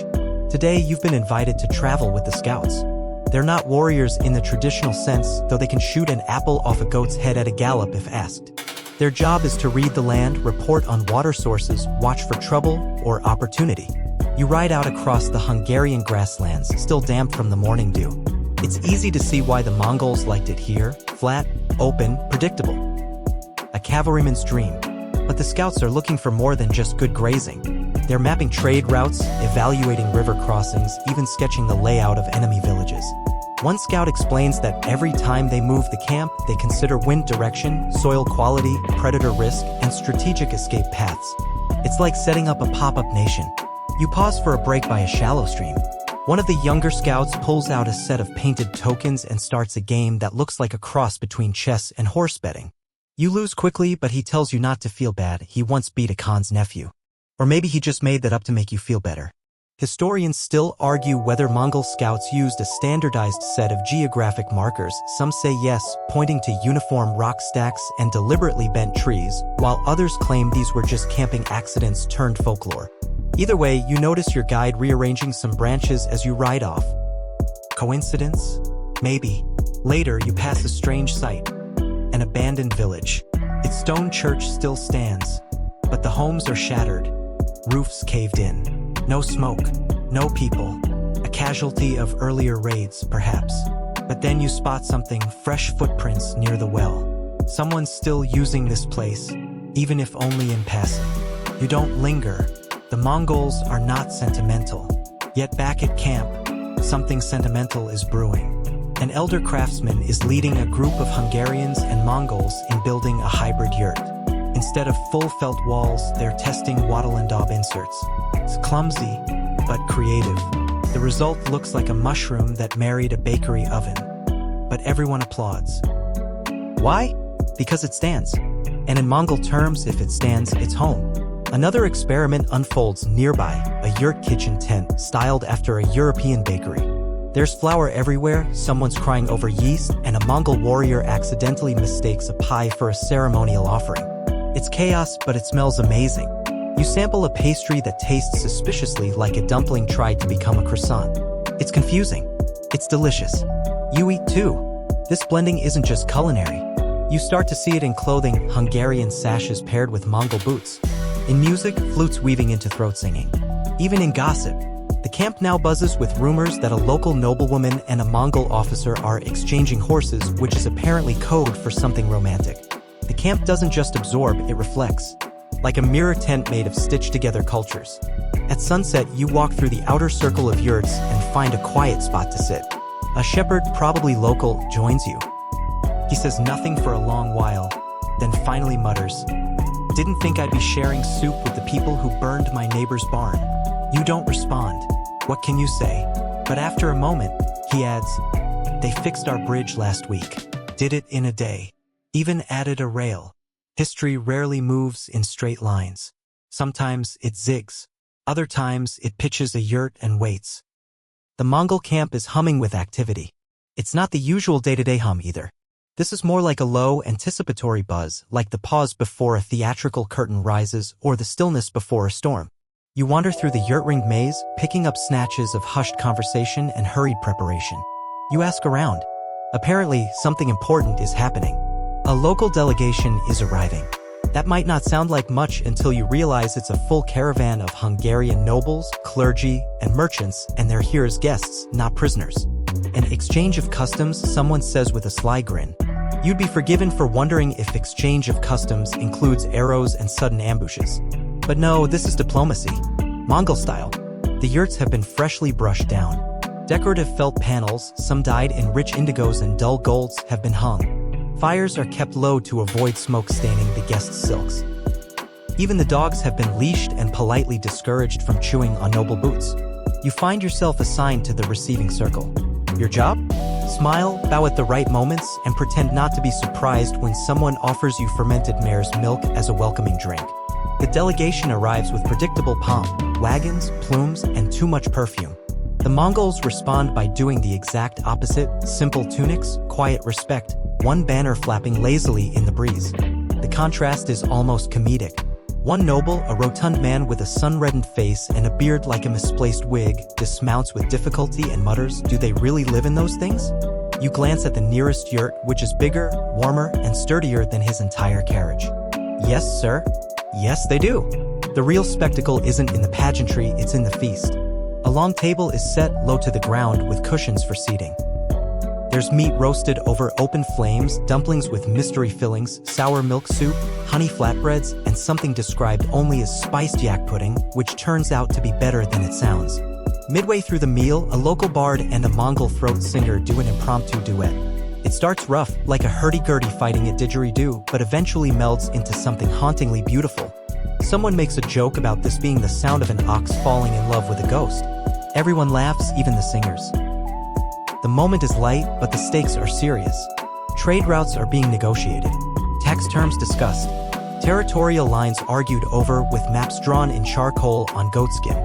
Today, you've been invited to travel with the scouts. They're not warriors in the traditional sense, though they can shoot an apple off a goat's head at a gallop if asked. Their job is to read the land, report on water sources, watch for trouble or opportunity. You ride out across the Hungarian grasslands, still damp from the morning dew. It's easy to see why the Mongols liked it here: flat, open, predictable. A cavalryman's dream. But the scouts are looking for more than just good grazing. They're mapping trade routes, evaluating river crossings, even sketching the layout of enemy villages. One scout explains that every time they move the camp, they consider wind direction, soil quality, predator risk, and strategic escape paths. It's like setting up a pop-up nation. You pause for a break by a shallow stream. One of the younger scouts pulls out a set of painted tokens and starts a game that looks like a cross between chess and horse betting. You lose quickly, but he tells you not to feel bad. He once beat a Khan's nephew. Or maybe he just made that up to make you feel better. Historians still argue whether Mongol scouts used a standardized set of geographic markers. Some say yes, pointing to uniform rock stacks and deliberately bent trees, while others claim these were just camping accidents turned folklore. Either way, you notice your guide rearranging some branches as you ride off. Coincidence? Maybe. Later, you pass a strange sight. An abandoned village. Its stone church still stands, but the homes are shattered, roofs caved in. No smoke, no people. A casualty of earlier raids, perhaps. But then you spot something: fresh footprints near the well. Someone's still using this place, even if only in passing. You don't linger. The Mongols are not sentimental. Yet back at camp, something sentimental is brewing. An elder craftsman is leading a group of Hungarians and Mongols in building a hybrid yurt. Instead of full felt walls, they're testing wattle and daub inserts. It's clumsy, but creative. The result looks like a mushroom that married a bakery oven. But everyone applauds. Why? Because it stands. And in Mongol terms, if it stands, it's home. Another experiment unfolds nearby, a yurt kitchen tent styled after a European bakery. There's flour everywhere, someone's crying over yeast, and a Mongol warrior accidentally mistakes a pie for a ceremonial offering. It's chaos, but it smells amazing. You sample a pastry that tastes suspiciously like a dumpling tried to become a croissant. It's confusing. It's delicious. You eat too. This blending isn't just culinary. You start to see it in clothing: Hungarian sashes paired with Mongol boots. In music, flutes weaving into throat singing. Even in gossip. The camp now buzzes with rumors that a local noblewoman and a Mongol officer are exchanging horses, which is apparently code for something romantic. The camp doesn't just absorb, it reflects. Like a mirror tent made of stitched-together cultures. At sunset, you walk through the outer circle of yurts and find a quiet spot to sit. A shepherd, probably local, joins you. He says nothing for a long while, then finally mutters, "Didn't think I'd be sharing soup with the people who burned my neighbor's barn." You don't respond. What can you say? But after a moment, he adds, "They fixed our bridge last week. Did it in a day. Even added a rail." History rarely moves in straight lines. Sometimes it zigs. Other times it pitches a yurt and waits. The Mongol camp is humming with activity. It's not the usual day-to-day hum either. This is more like a low, anticipatory buzz, like the pause before a theatrical curtain rises or the stillness before a storm. You wander through the yurt-ringed maze, picking up snatches of hushed conversation and hurried preparation. You ask around. Apparently, something important is happening. A local delegation is arriving. That might not sound like much until you realize it's a full caravan of Hungarian nobles, clergy, and merchants, and they're here as guests, not prisoners. An exchange of customs, someone says with a sly grin. You'd be forgiven for wondering if exchange of customs includes arrows and sudden ambushes. But no, this is diplomacy. Mongol style. The yurts have been freshly brushed down. Decorative felt panels, some dyed in rich indigos and dull golds, have been hung. Fires are kept low to avoid smoke staining the guests' silks. Even the dogs have been leashed and politely discouraged from chewing on noble boots. You find yourself assigned to the receiving circle. Your job? Smile, bow at the right moments, and pretend not to be surprised when someone offers you fermented mare's milk as a welcoming drink. The delegation arrives with predictable pomp, wagons, plumes, and too much perfume. The Mongols respond by doing the exact opposite: simple tunics, quiet respect, one banner flapping lazily in the breeze. The contrast is almost comedic. One noble, a rotund man with a sun-reddened face and a beard like a misplaced wig, dismounts with difficulty and mutters, "Do they really live in those things?" You glance at the nearest yurt, which is bigger, warmer, and sturdier than his entire carriage. Yes, sir. Yes, they do. The real spectacle isn't in the pageantry, it's in the feast. A long table is set low to the ground with cushions for seating. There's meat roasted over open flames, dumplings with mystery fillings, sour milk soup, honey flatbreads, and something described only as spiced yak pudding, which turns out to be better than it sounds. Midway through the meal, a local bard and a Mongol throat singer do an impromptu duet. It starts rough, like a hurdy-gurdy fighting a didgeridoo, but eventually melds into something hauntingly beautiful. Someone makes a joke about this being the sound of an ox falling in love with a ghost. Everyone laughs, even the singers. The moment is light, but the stakes are serious. Trade routes are being negotiated. Tax terms discussed. Territorial lines argued over with maps drawn in charcoal on goatskin.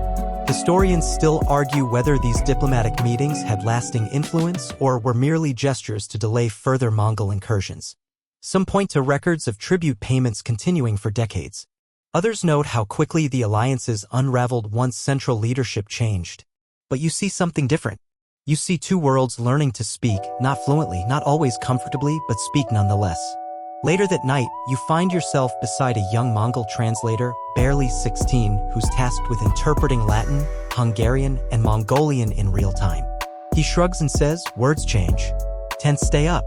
Historians still argue whether these diplomatic meetings had lasting influence or were merely gestures to delay further Mongol incursions. Some point to records of tribute payments continuing for decades. Others note how quickly the alliances unraveled once central leadership changed. But you see something different. You see two worlds learning to speak, not fluently, not always comfortably, but speak nonetheless. Later that night, you find yourself beside a young Mongol translator, barely 16, who's tasked with interpreting Latin, Hungarian, and Mongolian in real time. He shrugs and says, words change. Tense stay up.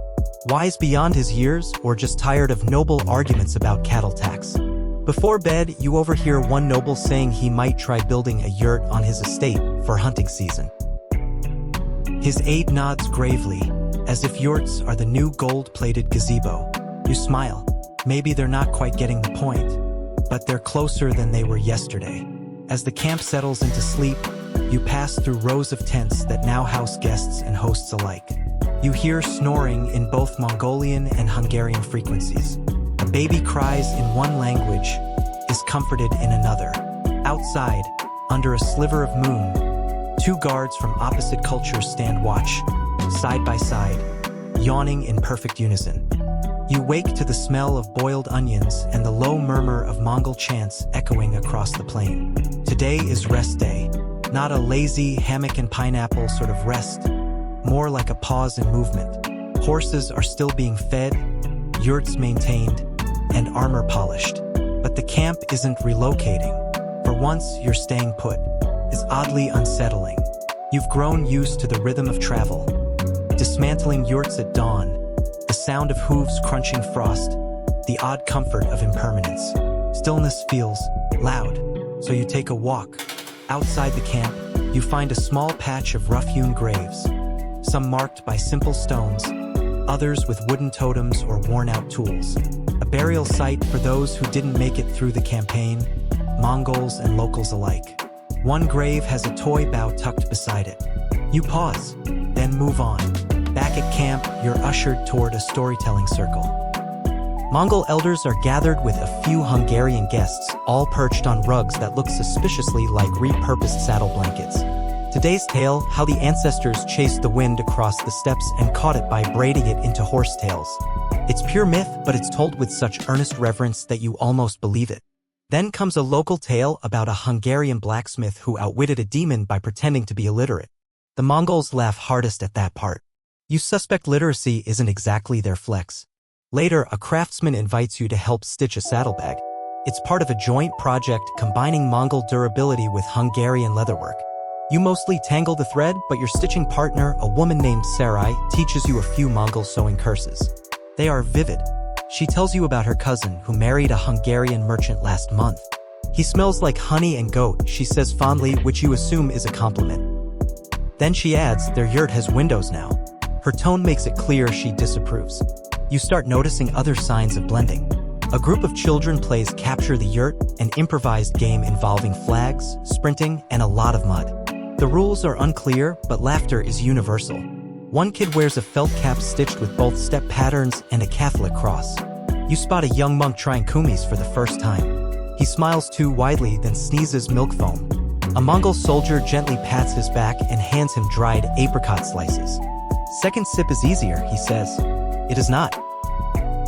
Wise beyond his years, or just tired of noble arguments about cattle tax. Before bed, you overhear one noble saying he might try building a yurt on his estate for hunting season. His aide nods gravely, as if yurts are the new gold-plated gazebo. You smile. Maybe they're not quite getting the point, but they're closer than they were yesterday. As the camp settles into sleep, you pass through rows of tents that now house guests and hosts alike. You hear snoring in both Mongolian and Hungarian frequencies. A baby cries in one language, is comforted in another. Outside, under a sliver of moon, two guards from opposite cultures stand watch, side by side, yawning in perfect unison. You wake to the smell of boiled onions and the low murmur of Mongol chants echoing across the plain. Today is rest day, not a lazy hammock and pineapple sort of rest, more like a pause in movement. Horses are still being fed, yurts maintained, and armor polished. But the camp isn't relocating. For once, you're staying put. It's oddly unsettling. You've grown used to the rhythm of travel. Dismantling yurts at dawn, the sound of hooves crunching frost, the odd comfort of impermanence. Stillness feels loud, so you take a walk. Outside the camp, you find a small patch of rough-hewn graves, some marked by simple stones, others with wooden totems or worn-out tools. A burial site for those who didn't make it through the campaign, Mongols and locals alike. One grave has a toy bow tucked beside it. You pause, then move on. Back at camp, you're ushered toward a storytelling circle. Mongol elders are gathered with a few Hungarian guests, all perched on rugs that look suspiciously like repurposed saddle blankets. Today's tale, how the ancestors chased the wind across the steppes and caught it by braiding it into horsetails. It's pure myth, but it's told with such earnest reverence that you almost believe it. Then comes a local tale about a Hungarian blacksmith who outwitted a demon by pretending to be illiterate. The Mongols laugh hardest at that part. You suspect literacy isn't exactly their flex. Later, a craftsman invites you to help stitch a saddlebag. It's part of a joint project combining Mongol durability with Hungarian leatherwork. You mostly tangle the thread, but your stitching partner, a woman named Sarai, teaches you a few Mongol sewing curses. They are vivid. She tells you about her cousin who married a Hungarian merchant last month. He smells like honey and goat, she says fondly, which you assume is a compliment. Then she adds, their yurt has windows now. Her tone makes it clear she disapproves. You start noticing other signs of blending. A group of children plays Capture the Yurt, an improvised game involving flags, sprinting, and a lot of mud. The rules are unclear, but laughter is universal. One kid wears a felt cap stitched with both step patterns and a Catholic cross. You spot a young monk trying kumis for the first time. He smiles too widely, then sneezes milk foam. A Mongol soldier gently pats his back and hands him dried apricot slices. Second sip is easier, he says. It is not.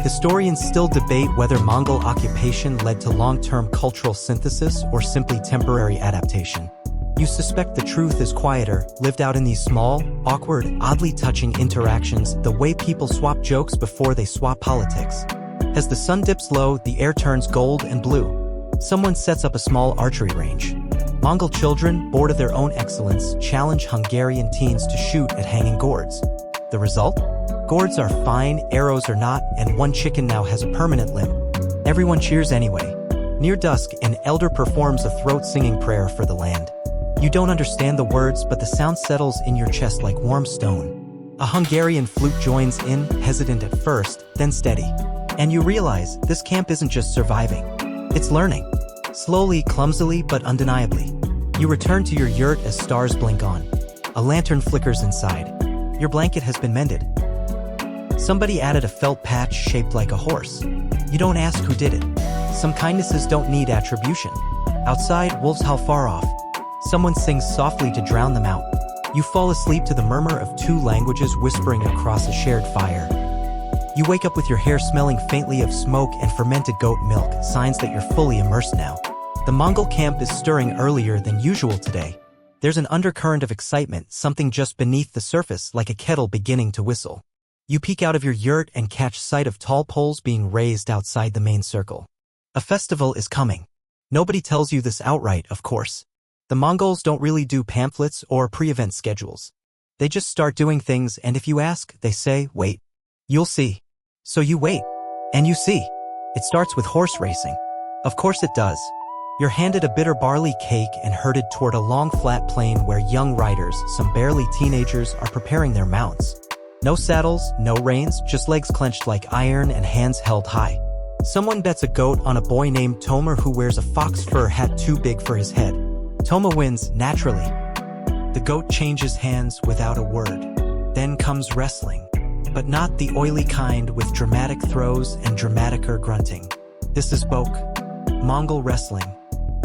Historians still debate whether Mongol occupation led to long-term cultural synthesis or simply temporary adaptation. You suspect the truth is quieter, lived out in these small, awkward, oddly touching interactions, the way people swap jokes before they swap politics. As the sun dips low, the air turns gold and blue. Someone sets up a small archery range. Mongol children, bored of their own excellence, challenge Hungarian teens to shoot at hanging gourds. The result? Gourds are fine, arrows are not, and one chicken now has a permanent limb. Everyone cheers anyway. Near dusk, an elder performs a throat-singing prayer for the land. You don't understand the words, but the sound settles in your chest like warm stone. A Hungarian flute joins in, hesitant at first, then steady. And you realize, this camp isn't just surviving. It's learning. Slowly, clumsily, but undeniably. You return to your yurt as stars blink on. A lantern flickers inside. Your blanket has been mended. Somebody added a felt patch shaped like a horse. You don't ask who did it. Some kindnesses don't need attribution. Outside, wolves howl far off. Someone sings softly to drown them out. You fall asleep to the murmur of two languages whispering across a shared fire. You wake up with your hair smelling faintly of smoke and fermented goat milk, signs that you're fully immersed now. The Mongol camp is stirring earlier than usual today. There's an undercurrent of excitement, something just beneath the surface, like a kettle beginning to whistle. You peek out of your yurt and catch sight of tall poles being raised outside the main circle. A festival is coming. Nobody tells you this outright, of course. The Mongols don't really do pamphlets or pre-event schedules. They just start doing things, and if you ask, they say, wait. You'll see. So you wait. And you see. It starts with horse racing. Of course it does. You're handed a bitter barley cake and herded toward a long flat plain where young riders, some barely teenagers, are preparing their mounts. No saddles, no reins, just legs clenched like iron and hands held high. Someone bets a goat on a boy named Tomer who wears a fox fur hat too big for his head. Toma wins, naturally. The goat changes hands without a word. Then comes wrestling. But not the oily kind with dramatic throws and dramaticer grunting. This is Bok, Mongol wrestling,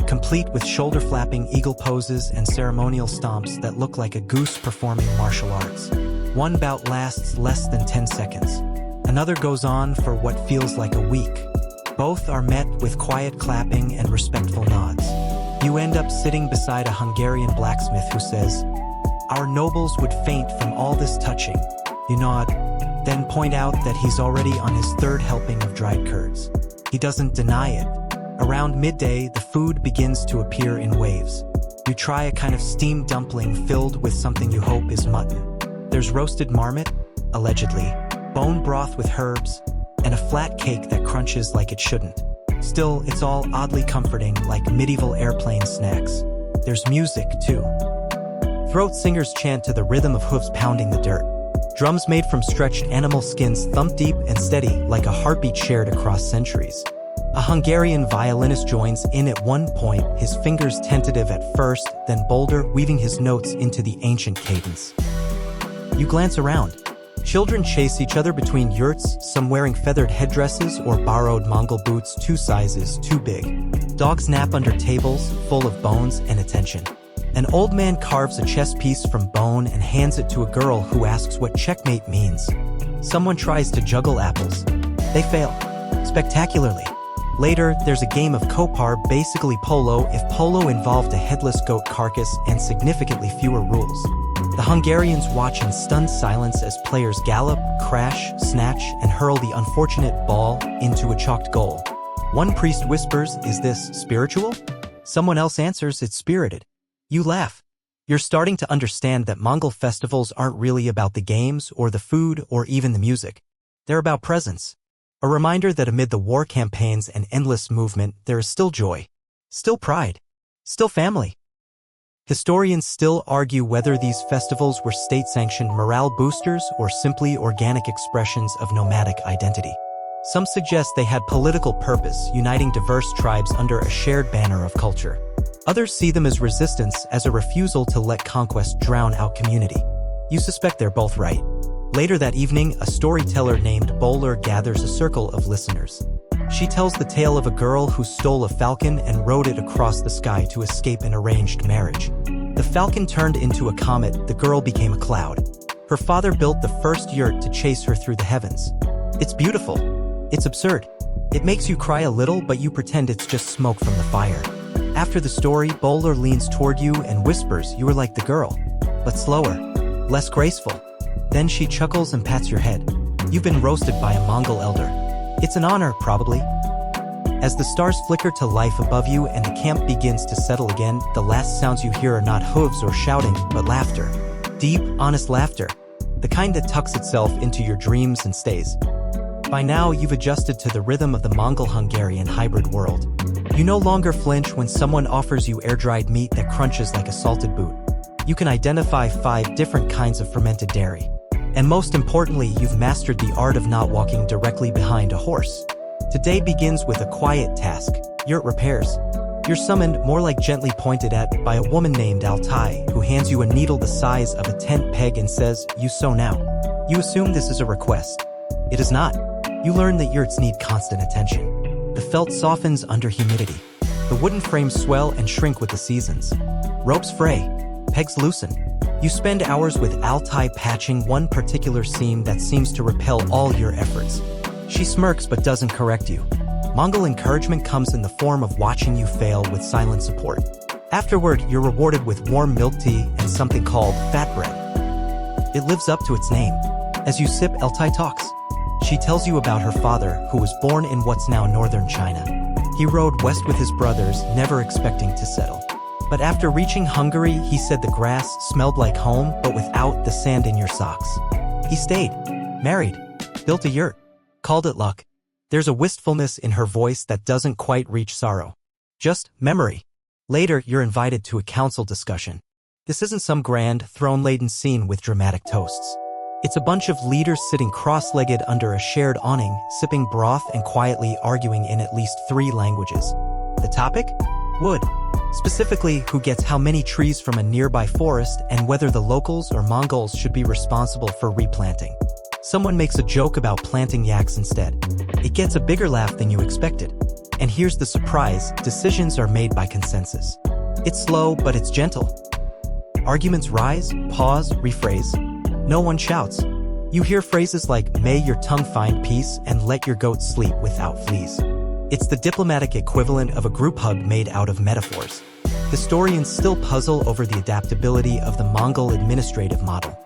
complete with shoulder-flapping eagle poses and ceremonial stomps that look like a goose performing martial arts. One bout lasts less than 10 seconds. Another goes on for what feels like a week. Both are met with quiet clapping and respectful nods. You end up sitting beside a Hungarian blacksmith who says, "Our nobles would faint from all this touching." You nod, then point out that he's already on his third helping of dried curds. He doesn't deny it. Around midday, the food begins to appear in waves. You try a kind of steamed dumpling filled with something you hope is mutton. There's roasted marmot, allegedly, bone broth with herbs, and a flat cake that crunches like it shouldn't. Still, it's all oddly comforting, like medieval airplane snacks. There's music, too. Throat singers chant to the rhythm of hooves pounding the dirt. Drums made from stretched animal skins thump deep and steady, like a heartbeat shared across centuries. A Hungarian violinist joins in at one point, his fingers tentative at first, then bolder, weaving his notes into the ancient cadence. You glance around. Children chase each other between yurts, some wearing feathered headdresses or borrowed Mongol boots 2 sizes too big. Dogs nap under tables, full of bones and attention. An old man carves a chess piece from bone and hands it to a girl who asks what checkmate means. Someone tries to juggle apples. They fail. Spectacularly. Later, there's a game of kopar, basically polo, if polo involved a headless goat carcass and significantly fewer rules. The Hungarians watch in stunned silence as players gallop, crash, snatch, and hurl the unfortunate ball into a chalked goal. One priest whispers, "Is this spiritual?" Someone else answers, "It's spirited." You laugh. You're starting to understand that Mongol festivals aren't really about the games or the food or even the music. They're about presence. A reminder that amid the war campaigns and endless movement, there is still joy, still pride, still family. Historians still argue whether these festivals were state-sanctioned morale boosters or simply organic expressions of nomadic identity. Some suggest they had political purpose, uniting diverse tribes under a shared banner of culture. Others see them as resistance, as a refusal to let conquest drown out community. You suspect they're both right. Later that evening, a storyteller named Bowler gathers a circle of listeners. She tells the tale of a girl who stole a falcon and rode it across the sky to escape an arranged marriage. The falcon turned into a comet, the girl became a cloud. Her father built the first yurt to chase her through the heavens. It's beautiful. It's absurd. It makes you cry a little, but you pretend it's just smoke from the fire. After the story, Bowler leans toward you and whispers, "You were like the girl, but slower, less graceful." Then she chuckles and pats your head. You've been roasted by a Mongol elder. It's an honor, probably. As the stars flicker to life above you and the camp begins to settle again, the last sounds you hear are not hooves or shouting, but laughter. Deep, honest laughter. The kind that tucks itself into your dreams and stays. By now, you've adjusted to the rhythm of the Mongol-Hungarian hybrid world. You no longer flinch when someone offers you air-dried meat that crunches like a salted boot. You can identify 5 different kinds of fermented dairy. And most importantly, you've mastered the art of not walking directly behind a horse. Today begins with a quiet task, yurt repairs. You're summoned, more like gently pointed at, by a woman named Altai, who hands you a needle the size of a tent peg and says, "You sew now." You assume this is a request. It is not. You learn that yurts need constant attention. The felt softens under humidity. The wooden frames swell and shrink with the seasons. Ropes fray. Pegs loosen. You spend hours with Altai patching one particular seam that seems to repel all your efforts. She smirks but doesn't correct you. Mongol encouragement comes in the form of watching you fail with silent support. Afterward, you're rewarded with warm milk tea and something called fat bread. It lives up to its name. As you sip, Altai talks. She tells you about her father, who was born in what's now northern China. He rode west with his brothers, never expecting to settle. But after reaching Hungary, he said the grass smelled like home, but without the sand in your socks. He stayed, married, built a yurt, called it luck. There's a wistfulness in her voice that doesn't quite reach sorrow. Just memory. Later, you're invited to a council discussion. This isn't some grand, throne-laden scene with dramatic toasts. It's a bunch of leaders sitting cross-legged under a shared awning, sipping broth and quietly arguing in at least 3 languages. The topic? Wood. Specifically, who gets how many trees from a nearby forest and whether the locals or Mongols should be responsible for replanting. Someone makes a joke about planting yaks instead. It gets a bigger laugh than you expected. And here's the surprise, decisions are made by consensus. It's slow, but it's gentle. Arguments rise, pause, rephrase. No one shouts. You hear phrases like, "May your tongue find peace," and "Let your goat sleep without fleas." It's the diplomatic equivalent of a group hug made out of metaphors. Historians still puzzle over the adaptability of the Mongol administrative model.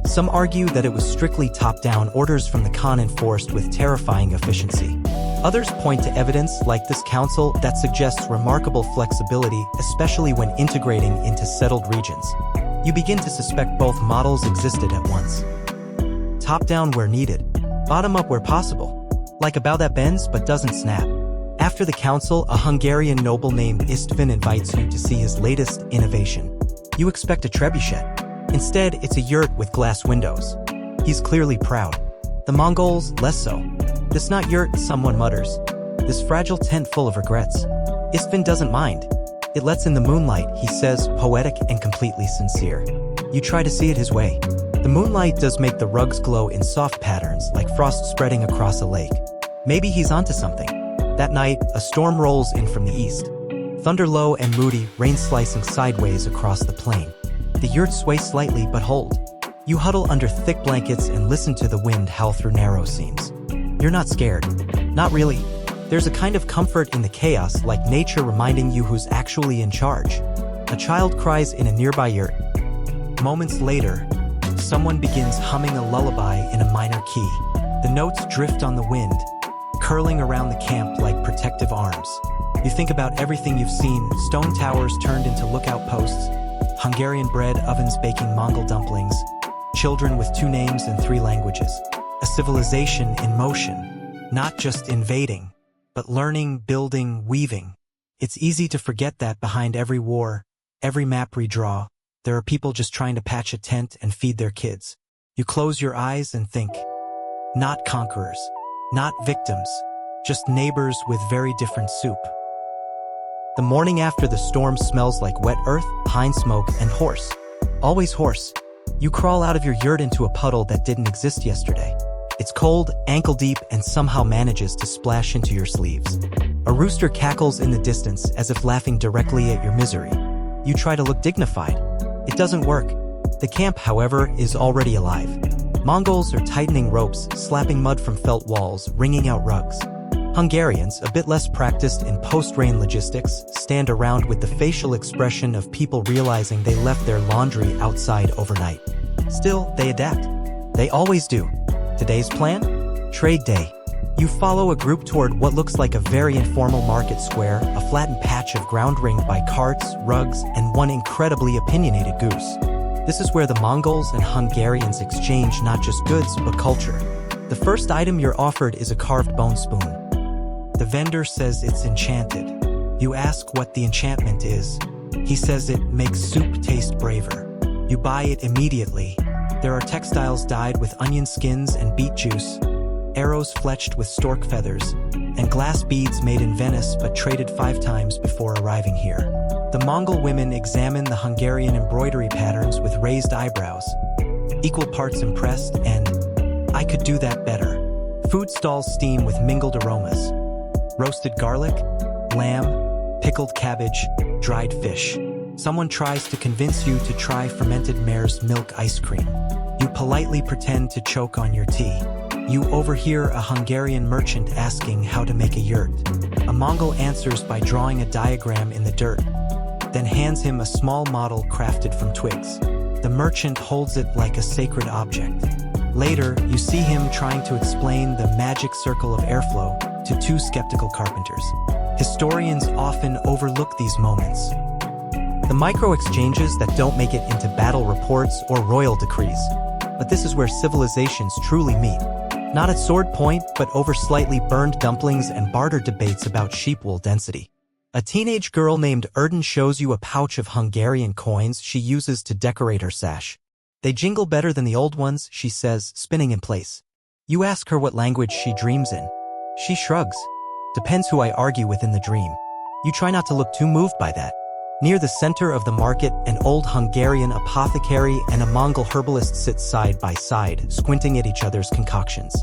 Some argue that it was strictly top-down orders from the Khan enforced with terrifying efficiency. Others point to evidence, like this council, that suggests remarkable flexibility, especially when integrating into settled regions. You begin to suspect both models existed at once. Top-down where needed, bottom-up where possible. Like a bow that bends but doesn't snap. After the council, a Hungarian noble named István invites you to see his latest innovation. You expect a trebuchet. Instead, it's a yurt with glass windows. He's clearly proud. The Mongols, less so. This not yurt, someone mutters. This fragile tent full of regrets. István doesn't mind. It lets in the moonlight, he says, poetic and completely sincere. You try to see it his way. The moonlight does make the rugs glow in soft patterns, like frost spreading across a lake. Maybe he's onto something. That night, a storm rolls in from the east. Thunder low and moody, rain slicing sideways across the plain. The yurts sway slightly but hold. You huddle under thick blankets and listen to the wind howl through narrow seams. You're not scared. Not really. There's a kind of comfort in the chaos, like nature reminding you who's actually in charge. A child cries in a nearby yurt. Moments later, someone begins humming a lullaby in a minor key. The notes drift on the wind, curling around the camp like protective arms. You think about everything you've seen, stone towers turned into lookout posts, Hungarian bread ovens baking Mongol dumplings, children with 2 names and 3 languages. A civilization in motion, not just invading, but learning, building, weaving. It's easy to forget that behind every war, every map redraw, there are people just trying to patch a tent and feed their kids. You close your eyes and think. Not conquerors, not victims, just neighbors with very different soup. The morning after the storm smells like wet earth, pine smoke, and horse. Always horse. You crawl out of your yurt into a puddle that didn't exist yesterday. It's cold, ankle-deep, and somehow manages to splash into your sleeves. A rooster cackles in the distance as if laughing directly at your misery. You try to look dignified. It doesn't work. The camp, however, is already alive. Mongols are tightening ropes, slapping mud from felt walls, wringing out rugs. Hungarians, a bit less practiced in post-rain logistics, stand around with the facial expression of people realizing they left their laundry outside overnight. Still, they adapt. They always do. Today's plan? Trade day. You follow a group toward what looks like a very informal market square, a flattened patch of ground ringed by carts, rugs, and one incredibly opinionated goose. This is where the Mongols and Hungarians exchange not just goods, but culture. The first item you're offered is a carved bone spoon. The vendor says it's enchanted. You ask what the enchantment is. He says it makes soup taste braver. You buy it immediately. There are textiles dyed with onion skins and beet juice, arrows fletched with stork feathers, and glass beads made in Venice but traded 5 times before arriving here. The Mongol women examine the Hungarian embroidery patterns with raised eyebrows, equal parts impressed and, I could do that better. Food stalls steam with mingled aromas. Roasted garlic, lamb, pickled cabbage, dried fish. Someone tries to convince you to try fermented mare's milk ice cream. You politely pretend to choke on your tea. You overhear a Hungarian merchant asking how to make a yurt. A Mongol answers by drawing a diagram in the dirt, then hands him a small model crafted from twigs. The merchant holds it like a sacred object. Later, you see him trying to explain the magic circle of airflow to 2 skeptical carpenters. Historians often overlook these moments. The micro-exchanges that don't make it into battle reports or royal decrees. But this is where civilizations truly meet. Not at sword point, but over slightly burned dumplings and barter debates about sheep wool density. A teenage girl named Erden shows you a pouch of Hungarian coins she uses to decorate her sash. They jingle better than the old ones, she says, spinning in place. You ask her what language she dreams in. She shrugs. Depends who I argue with in the dream. You try not to look too moved by that. Near the center of the market, an old Hungarian apothecary and a Mongol herbalist sit side by side, squinting at each other's concoctions.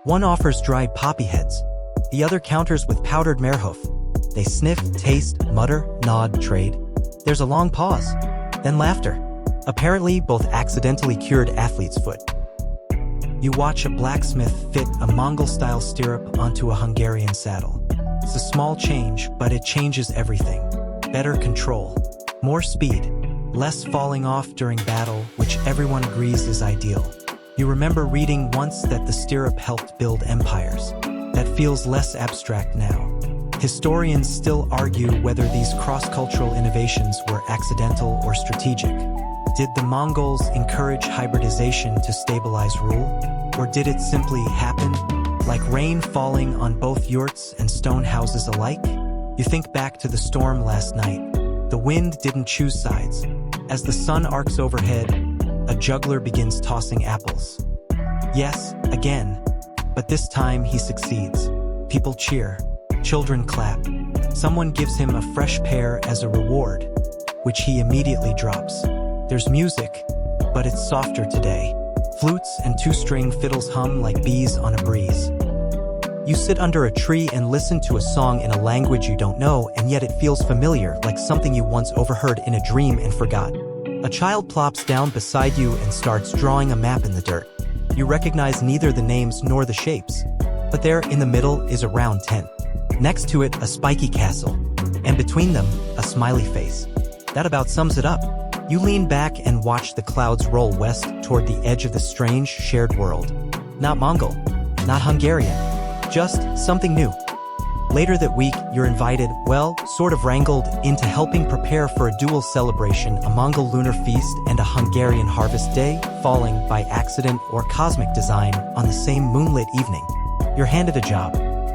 One offers dried poppy heads. The other counters with powdered marehoof. They sniff, taste, mutter, nod, trade. There's a long pause. Then laughter. Apparently, both accidentally cured athlete's foot. You watch a blacksmith fit a Mongol-style stirrup onto a Hungarian saddle. It's a small change, but it changes everything. Better control, more speed, less falling off during battle, which everyone agrees is ideal. You remember reading once that the stirrup helped build empires. That feels less abstract now. Historians still argue whether these cross-cultural innovations were accidental or strategic. Did the Mongols encourage hybridization to stabilize rule? Or did it simply happen, like rain falling on both yurts and stone houses alike? You think back to the storm last night. The wind didn't choose sides. As the sun arcs overhead, a juggler begins tossing apples. Yes, again. But this time he succeeds. People cheer. Children clap. Someone gives him a fresh pair as a reward, which he immediately drops. There's music, but it's softer today. Flutes and 2-string fiddles hum like bees on a breeze. You sit under a tree and listen to a song in a language you don't know, and yet it feels familiar, like something you once overheard in a dream and forgot. A child plops down beside you and starts drawing a map in the dirt. You recognize neither the names nor the shapes. But there, in the middle, is a round tent. Next to it, a spiky castle. And between them, a smiley face. That about sums it up. You lean back and watch the clouds roll west toward the edge of the strange, shared world. Not Mongol. Not Hungarian. Just something new. Later that week, you're invited, well, sort of wrangled, into helping prepare for a dual celebration, a Mongol lunar feast and a Hungarian harvest day, falling, by accident or cosmic design, on the same moonlit evening. You're handed a job.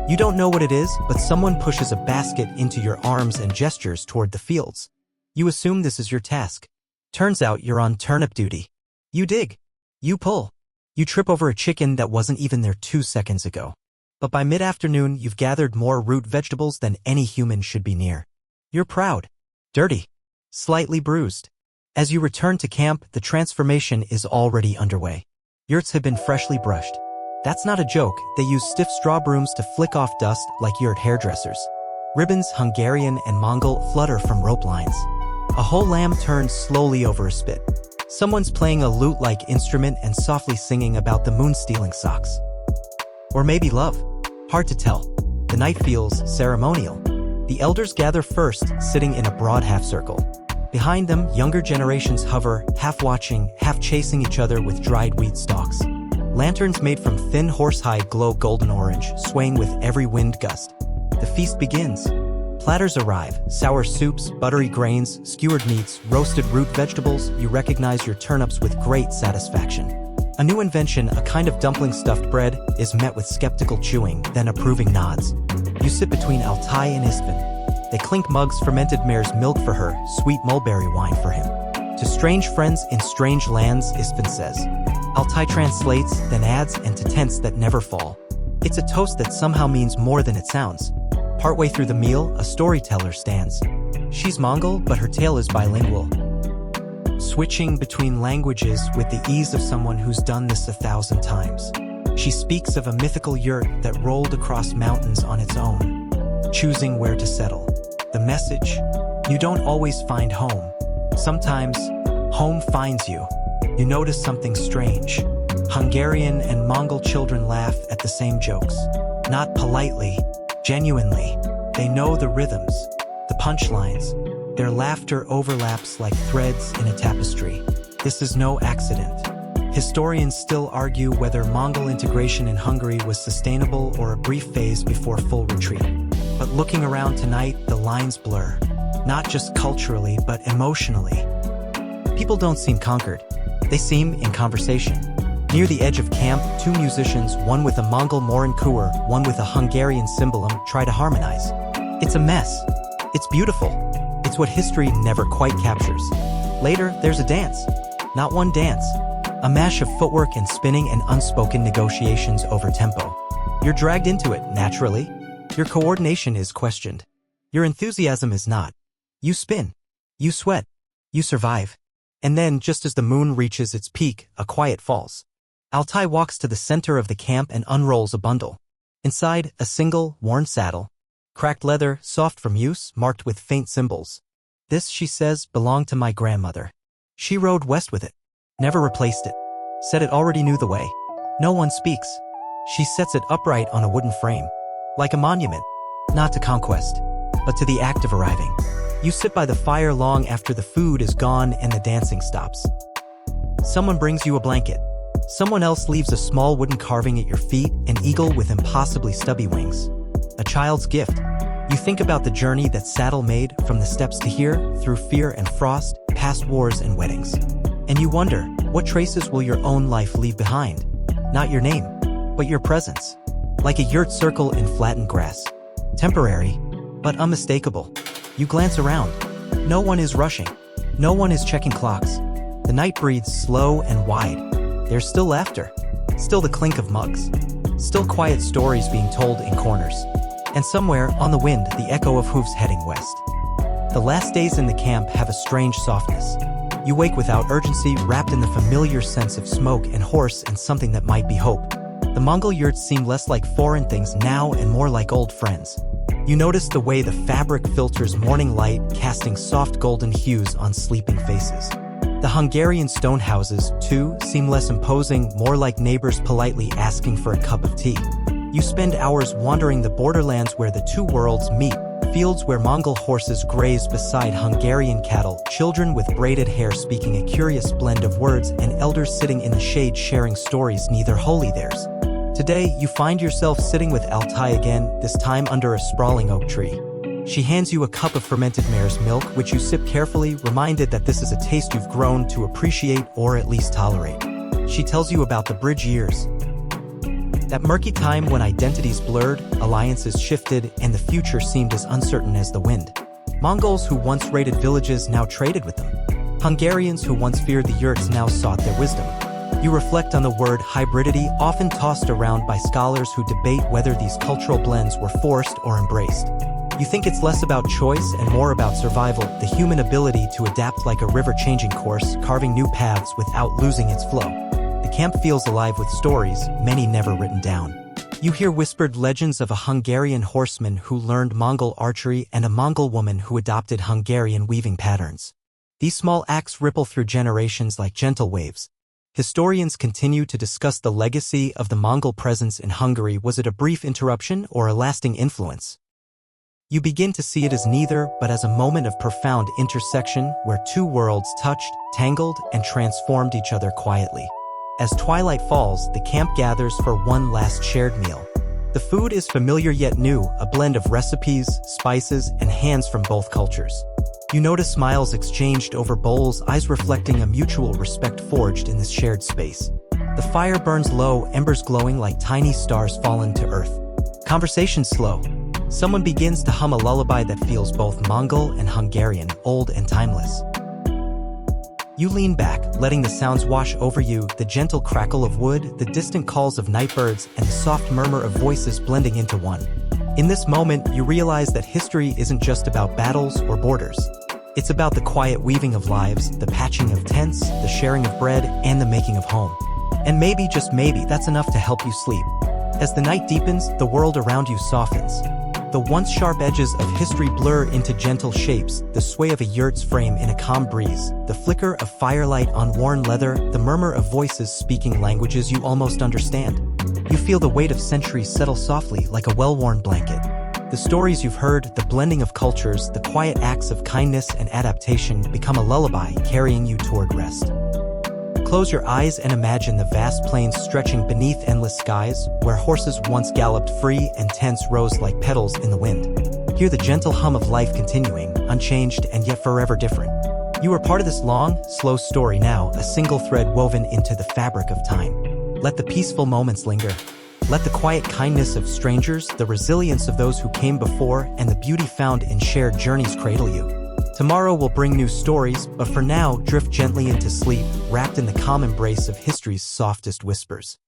You don't know what it is, but someone pushes a basket into your arms and gestures toward the fields. You assume this is your task. Turns out you're on turnip duty. You dig. You pull. You trip over a chicken that wasn't even there 2 seconds ago. But by mid-afternoon, you've gathered more root vegetables than any human should be near. You're proud. Dirty. Slightly bruised. As you return to camp, the transformation is already underway. Yurts have been freshly brushed. That's not a joke, they use stiff straw brooms to flick off dust like yurt hairdressers. Ribbons, Hungarian and Mongol, flutter from rope lines. A whole lamb turns slowly over a spit. Someone's playing a lute-like instrument and softly singing about the moon stealing socks. Or maybe love. Hard to tell. The night feels ceremonial. The elders gather first, sitting in a broad half-circle. Behind them, younger generations hover, half watching, half chasing each other with dried wheat stalks. Lanterns made from thin horsehide glow golden orange, swaying with every wind gust. The feast begins. Platters arrive, sour soups, buttery grains, skewered meats, roasted root vegetables. You recognize your turnips with great satisfaction. A new invention, a kind of dumpling stuffed bread, is met with skeptical chewing, then approving nods. You sit between Altai and Istvan. They clink mugs, fermented mare's milk for her, sweet mulberry wine for him. To strange friends in strange lands, Istvan says. Altai translates, then adds, and to tents that never fall. It's a toast that somehow means more than it sounds. Partway through the meal, a storyteller stands. She's Mongol, but her tale is bilingual. Switching between languages with the ease of someone who's done this 1,000 times. She speaks of a mythical yurt that rolled across mountains on its own, choosing where to settle. The message: you don't always find home. Sometimes, home finds you. You notice something strange. Hungarian and Mongol children laugh at the same jokes. Not politely, genuinely. They know the rhythms, the punchlines. Their laughter overlaps like threads in a tapestry. This is no accident. Historians still argue whether Mongol integration in Hungary was sustainable or a brief phase before full retreat. But looking around tonight, the lines blur. Not just culturally, but emotionally. People don't seem conquered. They seem in conversation. Near the edge of camp, two musicians, one with a Mongol Morin Kur, one with a Hungarian cymbalum, try to harmonize. It's a mess. It's beautiful. It's what history never quite captures. Later, there's a dance. Not one dance. A mash of footwork and spinning and unspoken negotiations over tempo. You're dragged into it, naturally. Your coordination is questioned. Your enthusiasm is not. You spin. You sweat. You survive. And then, just as the moon reaches its peak, a quiet falls. Altai walks to the center of the camp and unrolls a bundle. Inside, a single, worn saddle. Cracked leather, soft from use, marked with faint symbols. This, she says, belonged to my grandmother. She rode west with it. Never replaced it. Said it already knew the way. No one speaks. She sets it upright on a wooden frame. Like a monument. Not to conquest, but to the act of arriving. You sit by the fire long after the food is gone and the dancing stops. Someone brings you a blanket. Someone else leaves a small wooden carving at your feet, an eagle with impossibly stubby wings. A child's gift. You think about the journey that saddle made, from the steps to here, through fear and frost, past wars and weddings. And you wonder, what traces will your own life leave behind? Not your name, but your presence. Like a yurt circle in flattened grass. Temporary, but unmistakable. You glance around. No one is rushing. No one is checking clocks. The night breathes slow and wide. There's still laughter. Still the clink of mugs. Still quiet stories being told in corners. And somewhere, on the wind, the echo of hooves heading west. The last days in the camp have a strange softness. You wake without urgency, wrapped in the familiar sense of smoke and horse and something that might be hope. The Mongol yurts seem less like foreign things now and more like old friends. You notice the way the fabric filters morning light, casting soft golden hues on sleeping faces. The Hungarian stone houses, too, seem less imposing, more like neighbors politely asking for a cup of tea. You spend hours wandering the borderlands where the two worlds meet, fields where Mongol horses graze beside Hungarian cattle, children with braided hair speaking a curious blend of words, and elders sitting in the shade sharing stories neither wholly theirs. Today, you find yourself sitting with Altai again, this time under a sprawling oak tree. She hands you a cup of fermented mare's milk, which you sip carefully, reminded that this is a taste you've grown to appreciate or at least tolerate. She tells you about the bridge years. That murky time when identities blurred, alliances shifted, and the future seemed as uncertain as the wind. Mongols who once raided villages now traded with them. Hungarians who once feared the yurts now sought their wisdom. You reflect on the word hybridity, often tossed around by scholars who debate whether these cultural blends were forced or embraced. You think it's less about choice and more about survival, the human ability to adapt like a river changing course, carving new paths without losing its flow. The camp feels alive with stories, many never written down. You hear whispered legends of a Hungarian horseman who learned Mongol archery and a Mongol woman who adopted Hungarian weaving patterns. These small acts ripple through generations like gentle waves. Historians continue to discuss the legacy of the Mongol presence in Hungary. Was it a brief interruption or a lasting influence? You begin to see it as neither, but as a moment of profound intersection where two worlds touched, tangled, and transformed each other quietly. As twilight falls, the camp gathers for one last shared meal. The food is familiar yet new, a blend of recipes, spices, and hands from both cultures. You notice smiles exchanged over bowls, eyes reflecting a mutual respect forged in this shared space. The fire burns low, embers glowing like tiny stars fallen to earth. Conversations slow. Someone begins to hum a lullaby that feels both Mongol and Hungarian, old and timeless. You lean back, letting the sounds wash over you, the gentle crackle of wood, the distant calls of night birds, and the soft murmur of voices blending into one. In this moment, you realize that history isn't just about battles or borders. It's about the quiet weaving of lives, the patching of tents, the sharing of bread, and the making of home. And maybe, just maybe, that's enough to help you sleep. As the night deepens, the world around you softens. The once sharp edges of history blur into gentle shapes, the sway of a yurt's frame in a calm breeze, the flicker of firelight on worn leather, the murmur of voices speaking languages you almost understand. You feel the weight of centuries settle softly like a well-worn blanket. The stories you've heard, the blending of cultures, the quiet acts of kindness and adaptation become a lullaby carrying you toward rest. Close your eyes and imagine the vast plains stretching beneath endless skies, where horses once galloped free and tents rose like petals in the wind. Hear the gentle hum of life continuing, unchanged and yet forever different. You are part of this long, slow story now, a single thread woven into the fabric of time. Let the peaceful moments linger. Let the quiet kindness of strangers, the resilience of those who came before, and the beauty found in shared journeys cradle you. Tomorrow will bring new stories, but for now, drift gently into sleep, wrapped in the calm embrace of history's softest whispers.